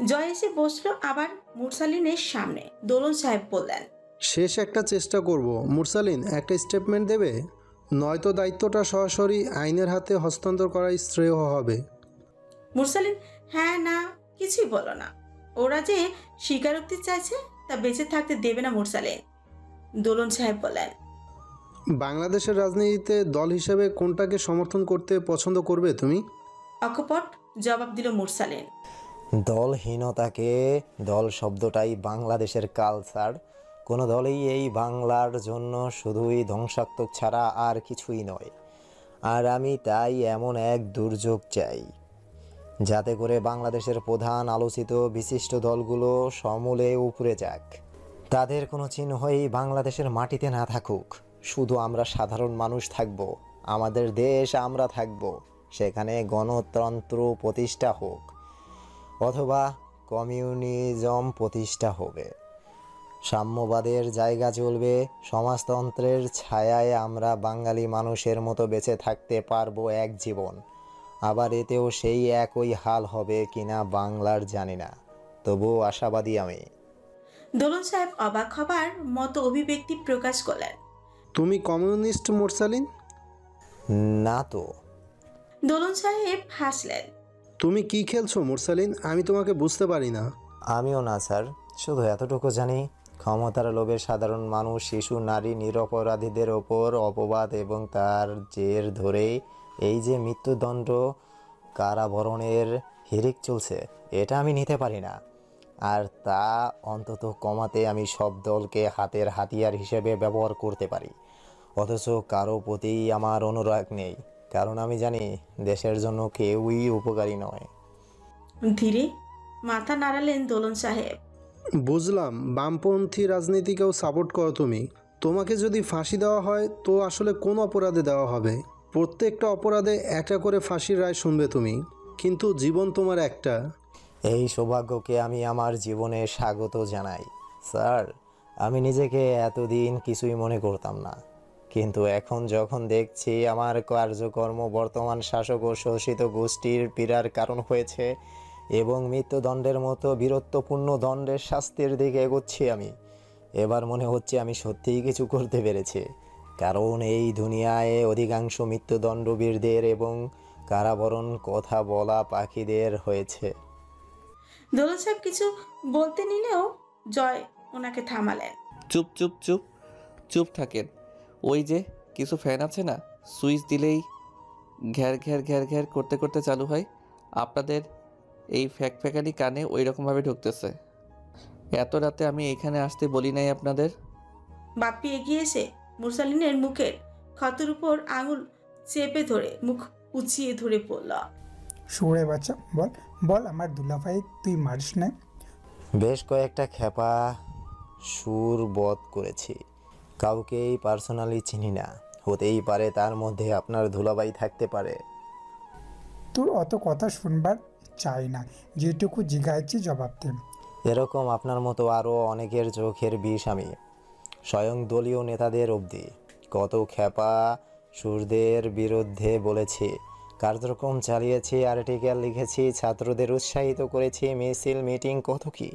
জয় এসে বসলো আবার মুরসালিনের সামনে। দোলন সাহেব বললেন, শেষ একটা চেষ্টা করব। মুরসালিন একটা স্টেটমেন্ট দেবে, নয়তো দায়িত্বটা সরাসরি আইনের হাতে হস্তান্তর করাই শ্রেয় হবে। মুরসালিন হ্যাঁ না কিছুই বলো না। ওরা যে স্বীকারোক্তি চাইছে তা বেঁচে থাকতে দেবে না মুরসালিন। দোলন সাহেব বললেন, বাংলাদেশের রাজনীতিতে দল হিসেবে কোনটাকে সমর্থন করতে পছন্দ করবে তুমি? অকপট জবাব দিল মুরসালিন। দলহীনতাকে, দল শব্দটাই বাংলাদেশের কালচার। কোনো দলই এই বাংলার জন্য শুধুই ধ্বংসাত্মক ছাড়া আর কিছুই নয়। আর আমি তাই এমন এক দুর্যোগ চাই যাতে করে বাংলাদেশের প্রধান আলোচিত বিশিষ্ট দলগুলো সমূলে উপরে যাক। তাদের কোনো চিহ্নই বাংলাদেশের মাটিতে না থাকুক। শুধু আমরা সাধারণ মানুষ থাকব, আমাদের দেশ আমরা থাকব। সেখানে গণতন্ত্র প্রতিষ্ঠা হোক অথবা কমিউনিজম প্রতিষ্ঠা হবে, সাম্যবাদের জায়গা চলবে, সমাজতন্ত্রের ছায়ায় আমরা বাঙালি মানুষের মতো বেঁচে থাকতে পারবো এক জীবন। আবার এতেও সেই একই হাল হবে কিনা বাংলার জানি না, তবুও আশাবাদী আমি। দোলন সাহেব অবাক হবার মতো অভিব্যক্তি প্রকাশ করলেন। তুমি কমিউনিস্ট মুরসালিন? না তো। দোলন সাহেব হাসলেন। তুমি কি খেলছো মুরসালিন? আমি তোমাকে বুঝতে পারি না। আমিও না স্যার, শুধু এতটুকু জানি ক্ষমতার লোভে সাধারণ মানুষ, শিশু, নারী, নিরপরাধীদের ওপর অপবাদ এবং তার জের ধরেই এই যে মৃত্যুদণ্ড, কারাবরণের হিড়িক চলছে, এটা আমি নিতে পারি না। আর তা অন্তত কমাতে আমি সব দলকে হাতের হাতিয়ার হিসেবে ব্যবহার করতে পারি। অথচ কারো প্রতি আমার অনুরাগ নেই, কারণ আমি জানি দেশের জন্য কেউই উপকারী নয়। ধীরে মাথা নাড়ালেন দোলন সাহেব। বুঝলাম, বামপন্থী রাজনীতিকেও সাপোর্ট করো তুমি। তোমাকে যদি ফাঁসি দেওয়া হয় তো আসলে কোন অপরাধে দেওয়া হবে? প্রত্যেকটা অপরাধে একটা করে ফাঁসির রায় শুনবে তুমি, কিন্তু জীবন তোমার একটা। এই সৌভাগ্যকে আমি আমার জীবনে স্বাগত জানাই স্যার। আমি নিজেকে এতদিন কিছুই মনে করতাম না, কিন্তু এখন যখন দেখছি আমার কার্যকর্ম বর্তমান শাসক ও শোষিত গোষ্ঠীর পীড়ার কারণ হয়েছে এবং মৃত্যুদণ্ডের মতো বীরত্বপূর্ণ দণ্ডের শাস্তির দিকে এগোচ্ছি, আমি এবার মনে হচ্ছে আমি সত্যিই কিছু করতে পেরেছি। কারণ এই দুনিয়ায় অধিকাংশ মৃত্যুদণ্ডবীরদের এবং কারাবরণ কথা বলা পাখিদের হয়েছে। দোলন সাহেব কিছু বলতে নিলেও জয় ওনাকে থামালেন। চুপ চুপ চুপ চুপ থাকেন। ওই যে কিছু ফ্যান আছে না, সুইচ দিলেই ঘ্যার ঘ্যার ঘ্যার ঘ্যার করতে করতে চালু হয়। আপনাদের এই ফ্যাকফ্যাকানি কানে ওই রকমভাবে ঢুকতেছে। এত রাতে আমি এখানে আসতে বলি নাই আপনাদের। বাপ্পি এগিয়ে এসে মুরসালিনের মুখের ক্ষতের উপর আঙুল চেপে ধরে মুখ উঁচিয়ে ধরে পড়ল। শুয়োরে বাচ্চা, বল বল আমার দুলাভাই তুই মারিস না? বেশ কয়েকটা খেপা সুর বধ করেছি, কাউকেই পার্সোনালি চিনি না। হতেই পারে তার মধ্যে আপনার ধুলাবাই থাকতে পারে। তোর অত কথা শুনবার চাই না, যেটুকু জিজ্ঞাসি জবাব দে। এরকম আপনার মতো আরও অনেকের চোখের বিষ আমি, স্বয়ং দলীয় নেতাদের অবধি কত খেপা সুরদের বিরুদ্ধে বলেছি, কার্যক্রম চালিয়েছি, আর্টিকেল লিখেছি, ছাত্রদের উৎসাহিত করেছি, মিছিল মিটিং কত কি,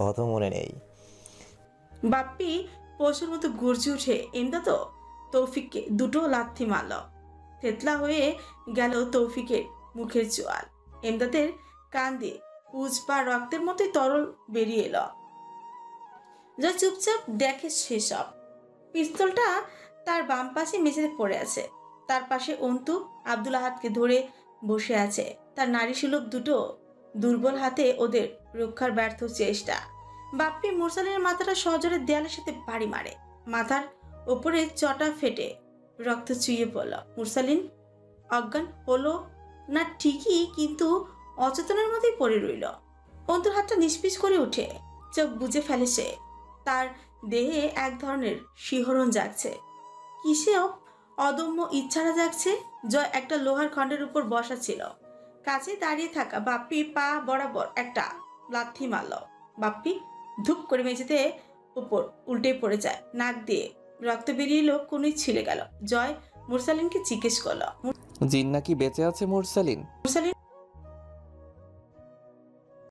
অত মনে নেই। বাপ্পি পশুর মতো গর্জে উঠে এমদা তো তৌফিককে দুটো লাথি মারল। থেতলা হয়ে গেল তৌফিকের মুখের চোয়াল। এমদাদের কান দিয়ে পুজ বা রক্তের মতোই তরল বেরিয়ে এলো। যা চুপচাপ দেখে সেসব। পিস্তলটা তার বাম পাশে মেঝেতে পড়ে আছে, তার পাশে অন্তু আব্দুল আহাদকে ধরে বসে আছে। তার নারী সুলভ দুটো দুর্বল হাতে ওদের রক্ষার ব্যর্থ চেষ্টা। বাপ্পি মুরসালিনের মাথাটা সজোরে দেয়ালের সাথে বাড়ি মারে। মাথার ওপরে চটা ফেটে রক্ত চুইয়ে পড়ল। মুরসালিন অজ্ঞান হলো না ঠিকই, কিন্তু অচেতনের মধ্যেই পড়ে রইল। অন্তুর হাতটা নিষ্পিস করে উঠে চোখ বুজে ফেলে সে। তার দেহে এক ধরনের শিহরণ জাগছে। কিসে অদম্য ইচ্ছাটা জাগছে। জয় একটা লোহার খণ্ডের উপর বসা ছিল। কাছে দাঁড়িয়ে থাকা বাপ্পি পা বরাবর একটা লাথি মারল। বাপ্পি ধূপ করে মেঝেতে উপর উল্টে পড়ে যায়। নাক দিয়ে রক্ত বেরিয়ে এলো, কোনই ছিলে গেল। জয় মুরসালিনকে জিজ্ঞেস করল, জিন্না কি বেঁচে আছে মুরসালিন? মুরসালিন